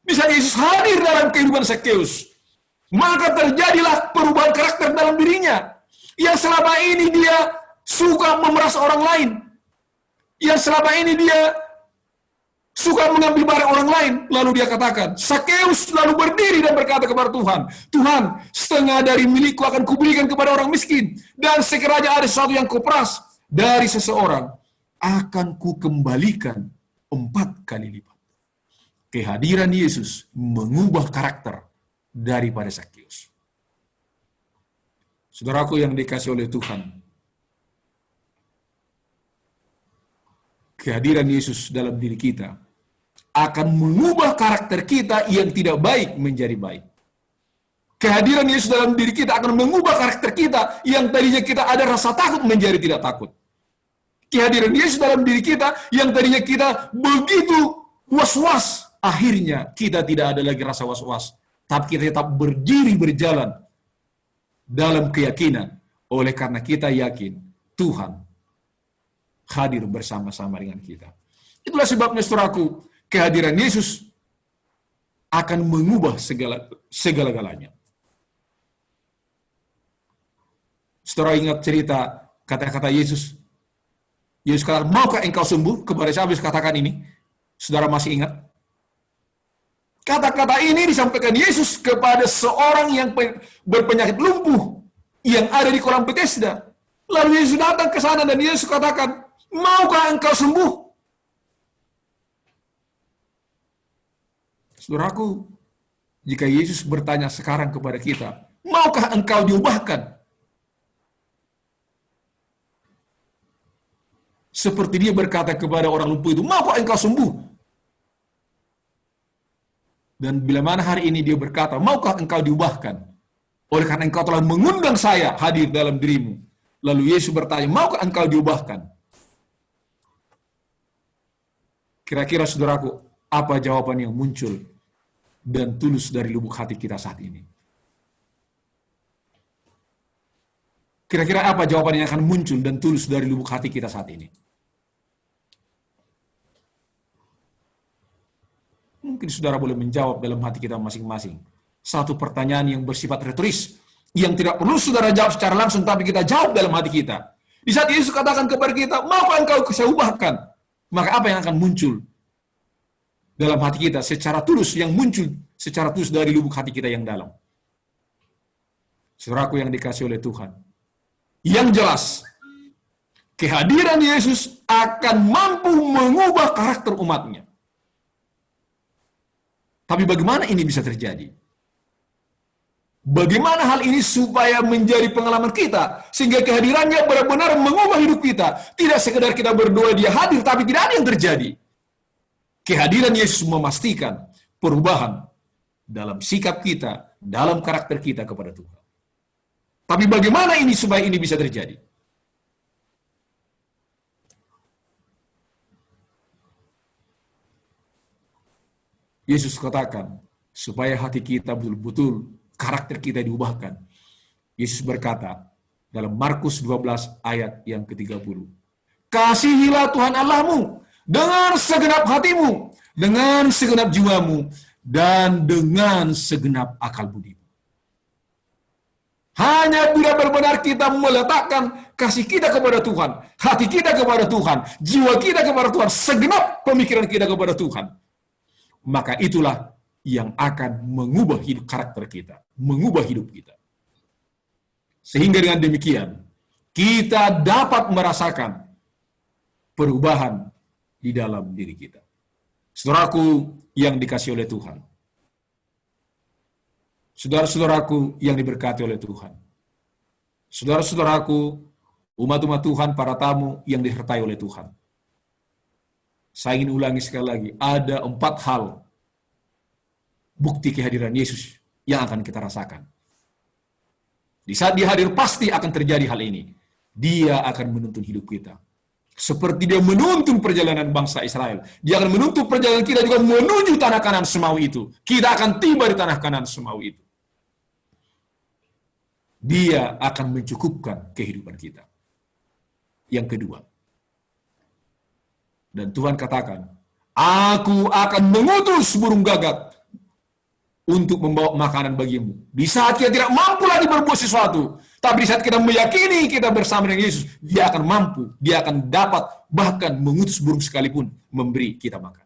Di saat Yesus hadir dalam kehidupan Zakheus, maka terjadilah perubahan karakter dalam dirinya. Yang selama ini dia suka memeras orang lain, yang selama ini dia suka mengambil barang orang lain, lalu dia katakan, Zakheus lalu berdiri dan berkata kepada Tuhan, Tuhan, setengah dari milikku akan kuberikan kepada orang miskin, dan sekiranya ada sesuatu yang kuperas dari seseorang, akan kukembalikan 4 kali lipat. Kehadiran Yesus mengubah karakter daripada Zakheus. Saudaraku yang dikasihi oleh Tuhan, kehadiran Yesus dalam diri kita akan mengubah karakter kita yang tidak baik menjadi baik. Kehadiran Yesus dalam diri kita akan mengubah karakter kita yang tadinya kita ada rasa takut menjadi tidak takut. Kehadiran Yesus dalam diri kita yang tadinya kita begitu was-was, akhirnya kita tidak ada lagi rasa was-was, tapi kita tetap berdiri berjalan dalam keyakinan, oleh karena kita yakin Tuhan hadir bersama-sama dengan kita. Itulah sebabnya, saudaraku, kehadiran Yesus akan mengubah segala-galanya. Saudara ingat cerita kata-kata Yesus? Yesus katakan, maukah engkau sembuh? Kepada siapa Yesus katakan ini? Saudara masih ingat? Kata-kata ini disampaikan Yesus kepada seorang yang berpenyakit lumpuh yang ada di kolam Bethesda. Lalu Yesus datang ke sana dan Yesus katakan, maukah engkau sembuh? Saudaraku, jika Yesus bertanya sekarang kepada kita, maukah engkau diubahkan? Seperti dia berkata kepada orang lumpuh itu, maukah engkau sembuh? Dan bila mana hari ini dia berkata, maukah engkau diubahkan? Oleh karena engkau telah mengundang saya hadir dalam dirimu. Lalu Yesus bertanya, maukah engkau diubahkan? Kira-kira, saudaraku, apa jawaban yang muncul dan tulus dari lubuk hati kita saat ini? Kira-kira apa jawaban yang akan muncul dan tulus dari lubuk hati kita saat ini? Mungkin saudara boleh menjawab dalam hati kita masing-masing. Satu pertanyaan yang bersifat retoris yang tidak perlu saudara jawab secara langsung, tapi kita jawab dalam hati kita. Di saat Yesus katakan kepada kita, maukah engkau saya ubahkan? Maka apa yang akan muncul dalam hati kita secara tulus, yang muncul secara tulus dari lubuk hati kita yang dalam? Saudaraku yang dikasihi oleh Tuhan, yang jelas, kehadiran Yesus akan mampu mengubah karakter umatnya. Tapi bagaimana ini bisa terjadi? Bagaimana hal ini supaya menjadi pengalaman kita, sehingga kehadirannya benar-benar mengubah hidup kita. Tidak sekedar kita berdoa dia hadir, tapi tidak ada yang terjadi. Kehadiran Yesus memastikan perubahan dalam sikap kita, dalam karakter kita kepada Tuhan. Tapi bagaimana ini supaya ini bisa terjadi? Yesus katakan, supaya hati kita betul-betul karakter kita diubahkan. Yesus berkata dalam Markus 12 ayat yang ke-30. Kasihilah Tuhan Allahmu dengan segenap hatimu, dengan segenap jiwamu, dan dengan segenap akal budimu. Hanya bila benar-benar kita meletakkan kasih kita kepada Tuhan, hati kita kepada Tuhan, jiwa kita kepada Tuhan, segenap pemikiran kita kepada Tuhan, maka itulah yang akan mengubah hidup karakter kita, mengubah hidup kita. Sehingga dengan demikian, kita dapat merasakan perubahan di dalam diri kita. Saudaraku yang dikasihi oleh Tuhan, saudara-saudaraku yang diberkati oleh Tuhan, saudara-saudaraku, umat-umat Tuhan, para tamu yang disertai oleh Tuhan, saya ingin ulangi sekali lagi, ada 4 hal bukti kehadiran Yesus yang akan kita rasakan. Di saat dia hadir pasti akan terjadi hal ini. Dia akan menuntun hidup kita. Seperti dia menuntun perjalanan bangsa Israel. Dia akan menuntun perjalanan kita juga menuju tanah Kanaan semawi itu. Kita akan tiba di tanah Kanaan semawi itu. Dia akan mencukupkan kehidupan kita. Yang kedua. Dan Tuhan katakan, aku akan mengutus burung gagak untuk membawa makanan bagimu. Di saat kita tidak mampu lagi berbuat sesuatu, tapi di saat kita meyakini kita bersama dengan Yesus, dia akan mampu, dia akan dapat bahkan mengutus burung sekalipun memberi kita makan.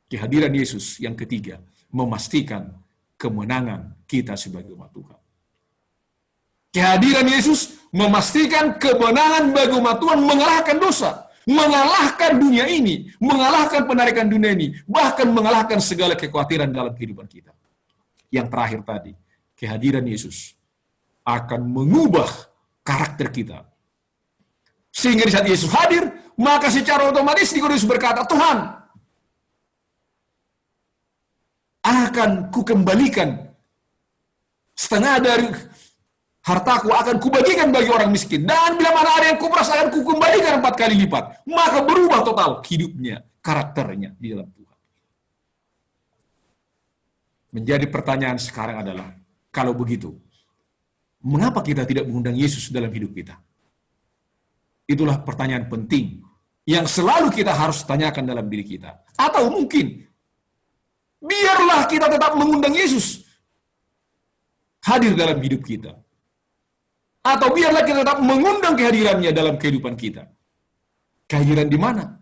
Kehadiran Yesus yang ketiga memastikan kemenangan kita sebagai umat Tuhan. Kehadiran Yesus memastikan kemenangan bagi umat Tuhan mengalahkan dosa, mengalahkan dunia ini, mengalahkan penarikan dunia ini, bahkan mengalahkan segala kekhawatiran dalam kehidupan kita. Yang terakhir tadi, kehadiran Yesus akan mengubah karakter kita. Sehingga di saat Yesus hadir, maka secara otomatis Nikodemus berkata, Tuhan, akan kukembalikan setengah dari hartaku akan kubagikan bagi orang miskin. Dan bila mana ada yang kuperas akan kukembalikan 4 kali lipat. Maka berubah total hidupnya, karakternya di dalam Tuhan. Menjadi pertanyaan sekarang adalah, kalau begitu, mengapa kita tidak mengundang Yesus dalam hidup kita? Itulah pertanyaan penting yang selalu kita harus tanyakan dalam diri kita. Atau mungkin, biarlah kita tetap mengundang Yesus hadir dalam hidup kita. Atau biarlah kita tetap mengundang kehadirannya dalam kehidupan kita. Kehadiran di mana?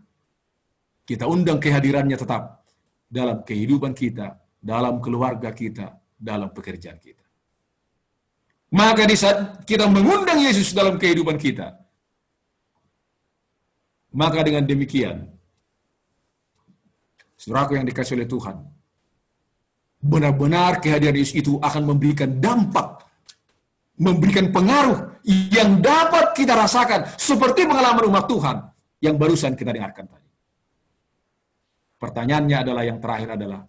Kita undang kehadirannya tetap dalam kehidupan kita, dalam keluarga kita, dalam pekerjaan kita. Maka di saat kita mengundang Yesus dalam kehidupan kita, maka dengan demikian, saudaraku yang dikasihi oleh Tuhan, benar-benar kehadiran Yesus itu akan memberikan dampak, memberikan pengaruh yang dapat kita rasakan seperti pengalaman umat Tuhan yang barusan kita dengarkan tadi. Pertanyaannya adalah, yang terakhir adalah,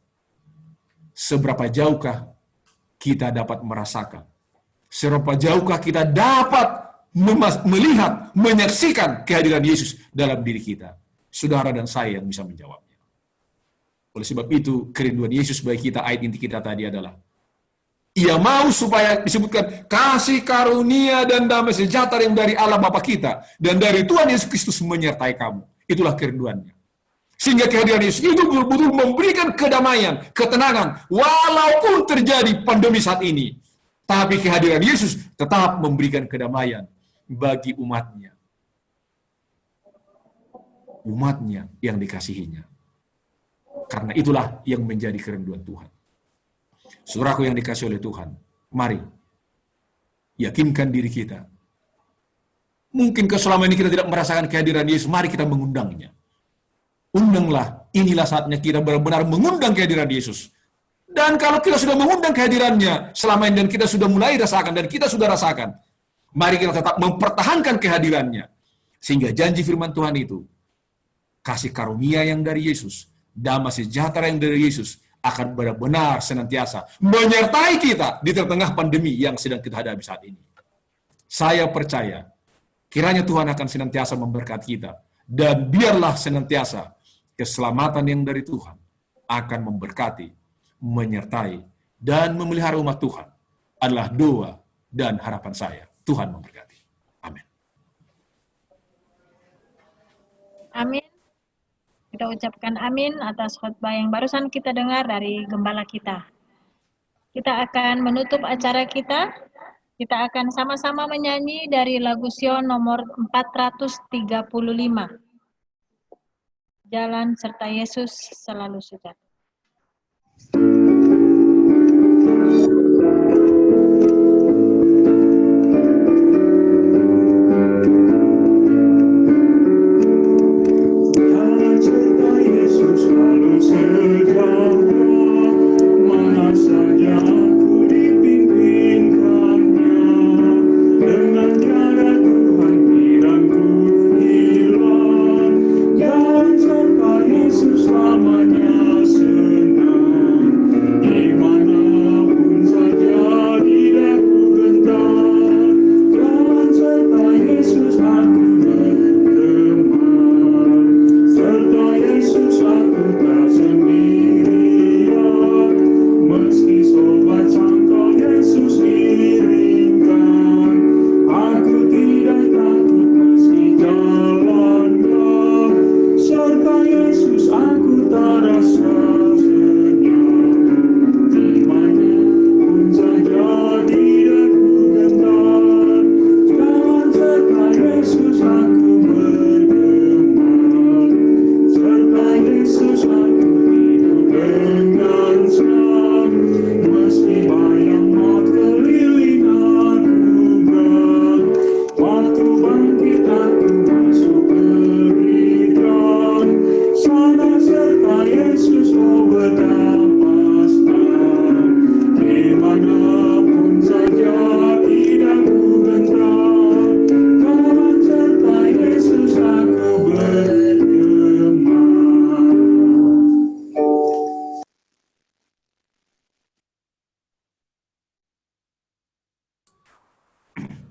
seberapa jauhkah kita dapat merasakan, seberapa jauhkah kita dapat melihat, menyaksikan kehadiran Yesus dalam diri kita? Saudara dan saya yang bisa menjawabnya. Oleh sebab itu, kerinduan Yesus bagi kita, ayat inti kita tadi adalah, Ia mau supaya disebutkan kasih karunia dan damai sejahtera yang dari Allah Bapa kita dan dari Tuhan Yesus Kristus menyertai kamu. Itulah kerinduannya. Sehingga kehadiran Yesus itu betul-betul memberikan kedamaian, ketenangan, walaupun terjadi pandemi saat ini. Tapi kehadiran Yesus tetap memberikan kedamaian bagi umatnya. Umatnya yang dikasihinya. Karena itulah yang menjadi kerinduan Tuhan. Saudaraku yang dikasihi oleh Tuhan, mari yakinkan diri kita. Mungkin selama ini kita tidak merasakan kehadiran Yesus, mari kita mengundangnya. Undanglah, inilah saatnya kita benar-benar mengundang kehadiran Yesus. Dan kalau kita sudah mengundang kehadirannya selama ini dan kita sudah mulai rasakan dan kita sudah rasakan, mari kita tetap mempertahankan kehadirannya. Sehingga janji firman Tuhan itu, kasih karunia yang dari Yesus, damai sejahtera yang dari Yesus akan benar-benar senantiasa menyertai kita di tengah pandemi yang sedang kita hadapi saat ini. Saya percaya, kiranya Tuhan akan senantiasa memberkati kita, dan biarlah senantiasa keselamatan yang dari Tuhan akan memberkati, menyertai, dan memelihara umat Tuhan adalah doa dan harapan saya. Tuhan memberkati. Amin. Amin. Kita ucapkan amin atas khotbah yang barusan kita dengar dari gembala kita. Kita akan menutup acara kita. Kita akan sama-sama menyanyi dari lagu Sion nomor 435. Jalan serta Yesus selalu sejahtera.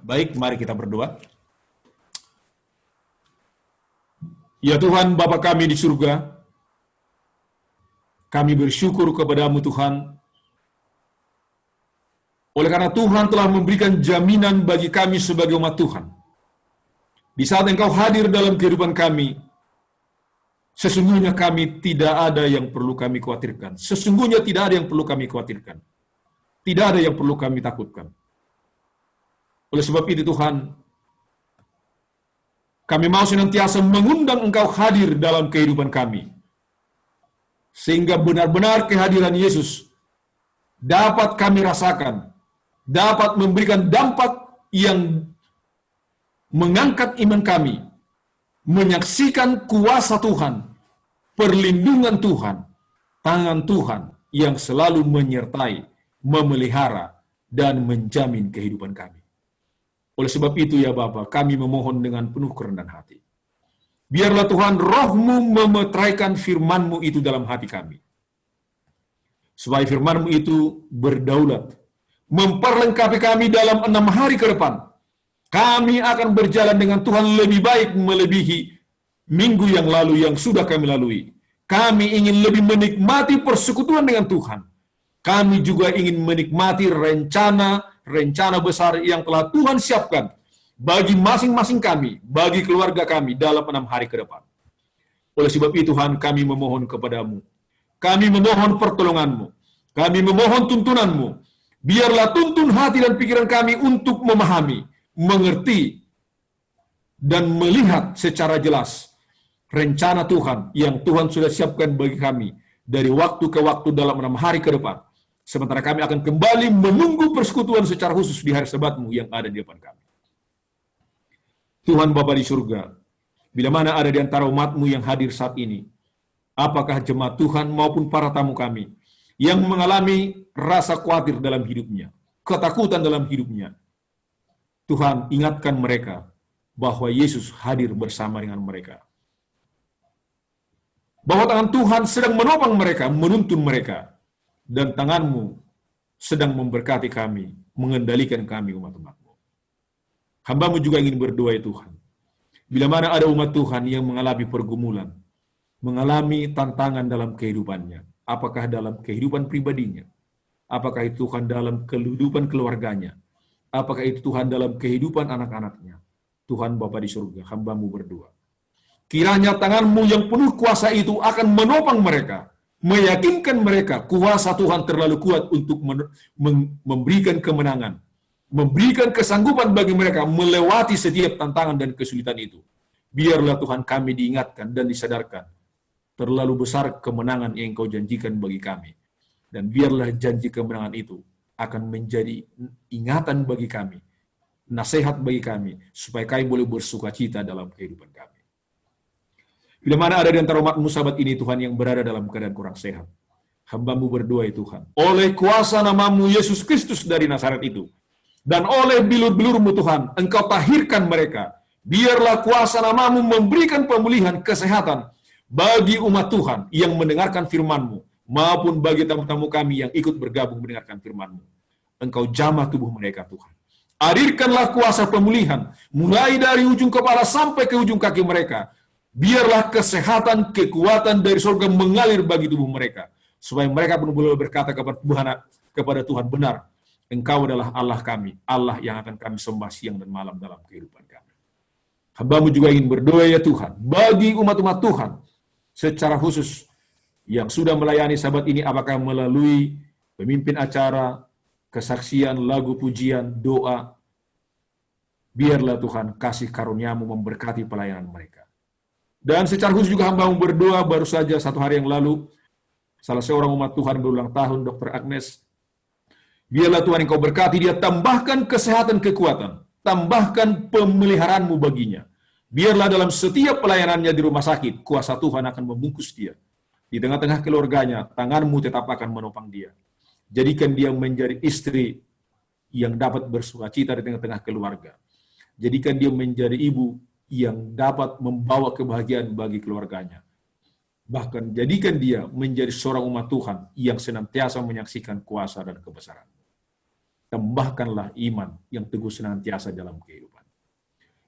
Baik, mari kita berdoa. Ya Tuhan, Bapa kami di surga, kami bersyukur kepadamu Tuhan, oleh karena Tuhan telah memberikan jaminan bagi kami sebagai umat Tuhan. Di saat Engkau hadir dalam kehidupan kami, sesungguhnya kami tidak ada yang perlu kami khawatirkan. Sesungguhnya tidak ada yang perlu kami khawatirkan. Tidak ada yang perlu kami takutkan. Oleh sebab itu Tuhan, kami mau senantiasa mengundang Engkau hadir dalam kehidupan kami. Sehingga benar-benar kehadiran Yesus dapat kami rasakan, dapat memberikan dampak yang mengangkat iman kami, menyaksikan kuasa Tuhan, perlindungan Tuhan, tangan Tuhan yang selalu menyertai, memelihara, dan menjamin kehidupan kami. Oleh sebab itu ya Bapa, kami memohon dengan penuh kerendahan hati. Biarlah Tuhan Roh-Mu memeteraikan firman-Mu itu dalam hati kami. Supaya firman-Mu itu berdaulat, memperlengkapi kami dalam 6 hari ke depan. Kami akan berjalan dengan Tuhan lebih baik melebihi minggu yang lalu yang sudah kami lalui. Kami ingin lebih menikmati persekutuan dengan Tuhan. Kami juga ingin menikmati rencana besar yang telah Tuhan siapkan bagi masing-masing kami, bagi keluarga kami dalam 6 hari ke depan. Oleh sebab itu Tuhan, kami memohon kepadamu. Kami memohon pertolongan-Mu. Kami memohon tuntunan-Mu. Biarlah tuntun hati dan pikiran kami untuk memahami, mengerti, dan melihat secara jelas rencana Tuhan yang Tuhan sudah siapkan bagi kami dari waktu ke waktu dalam 6 hari ke depan. Sementara kami akan kembali menunggu persekutuan secara khusus di hari Sabat-Mu yang ada di depan kami. Tuhan Bapa di surga, bila mana ada di antara umat-Mu yang hadir saat ini, apakah jemaat Tuhan maupun para tamu kami yang mengalami rasa khawatir dalam hidupnya, ketakutan dalam hidupnya, Tuhan ingatkan mereka bahwa Yesus hadir bersama dengan mereka. Bahwa tangan Tuhan sedang menopang mereka, menuntun mereka, dan tangan-Mu sedang memberkati kami, mengendalikan kami umat-umat-Mu. Hamba-Mu juga ingin berdoa ya Tuhan. Bila mana ada umat Tuhan yang mengalami pergumulan, mengalami tantangan dalam kehidupannya, apakah dalam kehidupan pribadinya, apakah itu Tuhan dalam kehidupan keluarganya, apakah itu Tuhan dalam kehidupan anak-anaknya, Tuhan Bapa di surga, hamba-Mu berdoa. Kiranya tangan-Mu yang penuh kuasa itu akan menopang mereka, meyakinkan mereka kuasa Tuhan terlalu kuat untuk memberikan kemenangan, memberikan kesanggupan bagi mereka melewati setiap tantangan dan kesulitan itu. Biarlah Tuhan kami diingatkan dan disadarkan, terlalu besar kemenangan yang Engkau janjikan bagi kami. Dan biarlah janji kemenangan itu akan menjadi ingatan bagi kami, nasihat bagi kami, supaya kami boleh bersuka cita dalam kehidupan kami. Bila mana ada di antara umat-Mu sahabat ini Tuhan yang berada dalam keadaan kurang sehat, hamba-Mu berdoa ya Tuhan, oleh kuasa nama-Mu Yesus Kristus dari Nazaret itu, dan oleh bilur-bilur-Mu Tuhan, Engkau tahirkan mereka. Biarlah kuasa nama-Mu memberikan pemulihan kesehatan bagi umat Tuhan yang mendengarkan firman-Mu, maupun bagi tamu-tamu kami yang ikut bergabung mendengarkan firman-Mu. Engkau jamah tubuh mereka Tuhan. Hadirkanlah kuasa pemulihan, mulai dari ujung kepala sampai ke ujung kaki mereka. Biarlah kesehatan, kekuatan dari surga mengalir bagi tubuh mereka, supaya mereka pun boleh berkata kepada Tuhan, benar, Engkau adalah Allah kami, Allah yang akan kami sembah siang dan malam dalam kehidupan kami. Hamba-Mu juga ingin berdoa ya Tuhan, bagi umat-umat Tuhan, secara khusus, yang sudah melayani sahabat ini, apakah melalui pemimpin acara, kesaksian, lagu pujian, doa, biarlah Tuhan kasih karunia-Mu memberkati pelayanan mereka. Dan secara khusus juga hamba-Mu berdoa, baru saja 1 hari yang lalu, salah seorang umat Tuhan berulang tahun, Dr. Agnes. Biarlah Tuhan Engkau berkati dia, tambahkan kesehatan kekuatan, tambahkan pemeliharaan-Mu baginya. Biarlah dalam setiap pelayanannya di rumah sakit, kuasa Tuhan akan membungkus dia. Di tengah-tengah keluarganya, tangan-Mu tetap akan menopang dia. Jadikan dia menjadi istri yang dapat bersukacita di tengah-tengah keluarga. Jadikan dia menjadi ibu yang dapat membawa kebahagiaan bagi keluarganya. Bahkan jadikan dia menjadi seorang umat Tuhan yang senantiasa menyaksikan kuasa dan kebesaran. Tambahkanlah iman yang teguh senantiasa dalam kehidupan.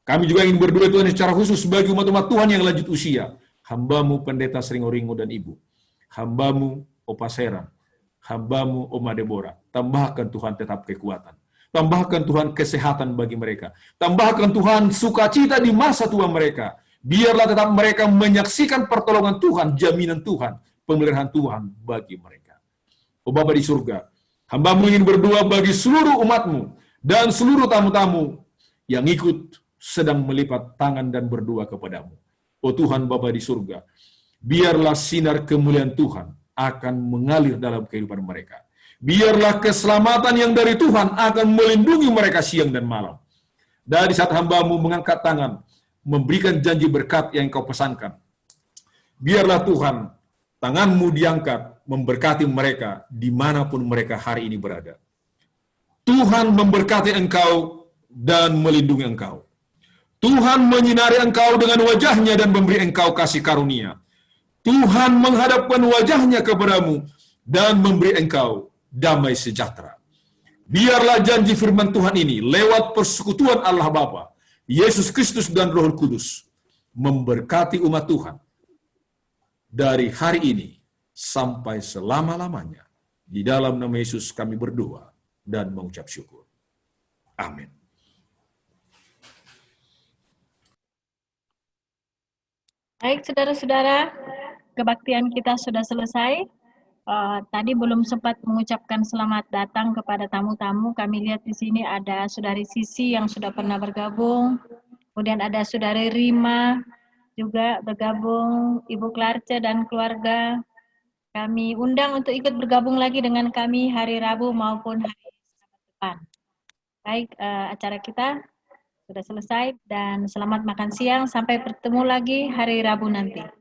Kami juga ingin berdoa Tuhan secara khusus bagi umat-umat Tuhan yang lanjut usia. Hamba-Mu Pendeta Sringoringo dan Ibu. Hamba-Mu Opa Sera. Hamba-Mu Oma Deborah. Tambahkan Tuhan tetap kekuatan. Tambahkan Tuhan kesehatan bagi mereka. Tambahkan Tuhan sukacita di masa tua mereka. Biarlah tetap mereka menyaksikan pertolongan Tuhan, jaminan Tuhan, pemeliharaan Tuhan bagi mereka. Oh Bapa di surga, hamba-Mu ingin berdoa bagi seluruh umat-Mu dan seluruh tamu-tamu yang ikut sedang melipat tangan dan berdoa kepadamu. Oh Tuhan Bapa di surga, biarlah sinar kemuliaan Tuhan akan mengalir dalam kehidupan mereka. Biarlah keselamatan yang dari Tuhan akan melindungi mereka siang dan malam. Dari saat hamba-Mu mengangkat tangan, memberikan janji berkat yang Engkau pesankan, biarlah Tuhan, tangan-Mu diangkat, memberkati mereka dimanapun mereka hari ini berada. Tuhan memberkati engkau dan melindungi engkau. Tuhan menyinari engkau dengan wajah-Nya dan memberi engkau kasih karunia. Tuhan menghadapkan wajah-Nya kepadamu dan memberi engkau damai sejahtera. Biarlah janji firman Tuhan ini lewat persekutuan Allah Bapa, Yesus Kristus dan Roh Kudus memberkati umat Tuhan dari hari ini sampai selama-lamanya. Di dalam nama Yesus kami berdoa dan mengucap syukur. Amin. Baik, saudara-saudara, kebaktian kita sudah selesai. Tadi belum sempat mengucapkan selamat datang kepada tamu-tamu. Kami lihat di sini ada Saudari Sisi yang sudah pernah bergabung. Kemudian ada Saudari Rima juga bergabung, Ibu Clarce dan keluarga. Kami undang untuk ikut bergabung lagi dengan kami hari Rabu maupun hari Sabat depan. Baik, acara kita sudah selesai dan selamat makan siang. Sampai bertemu lagi hari Rabu nanti.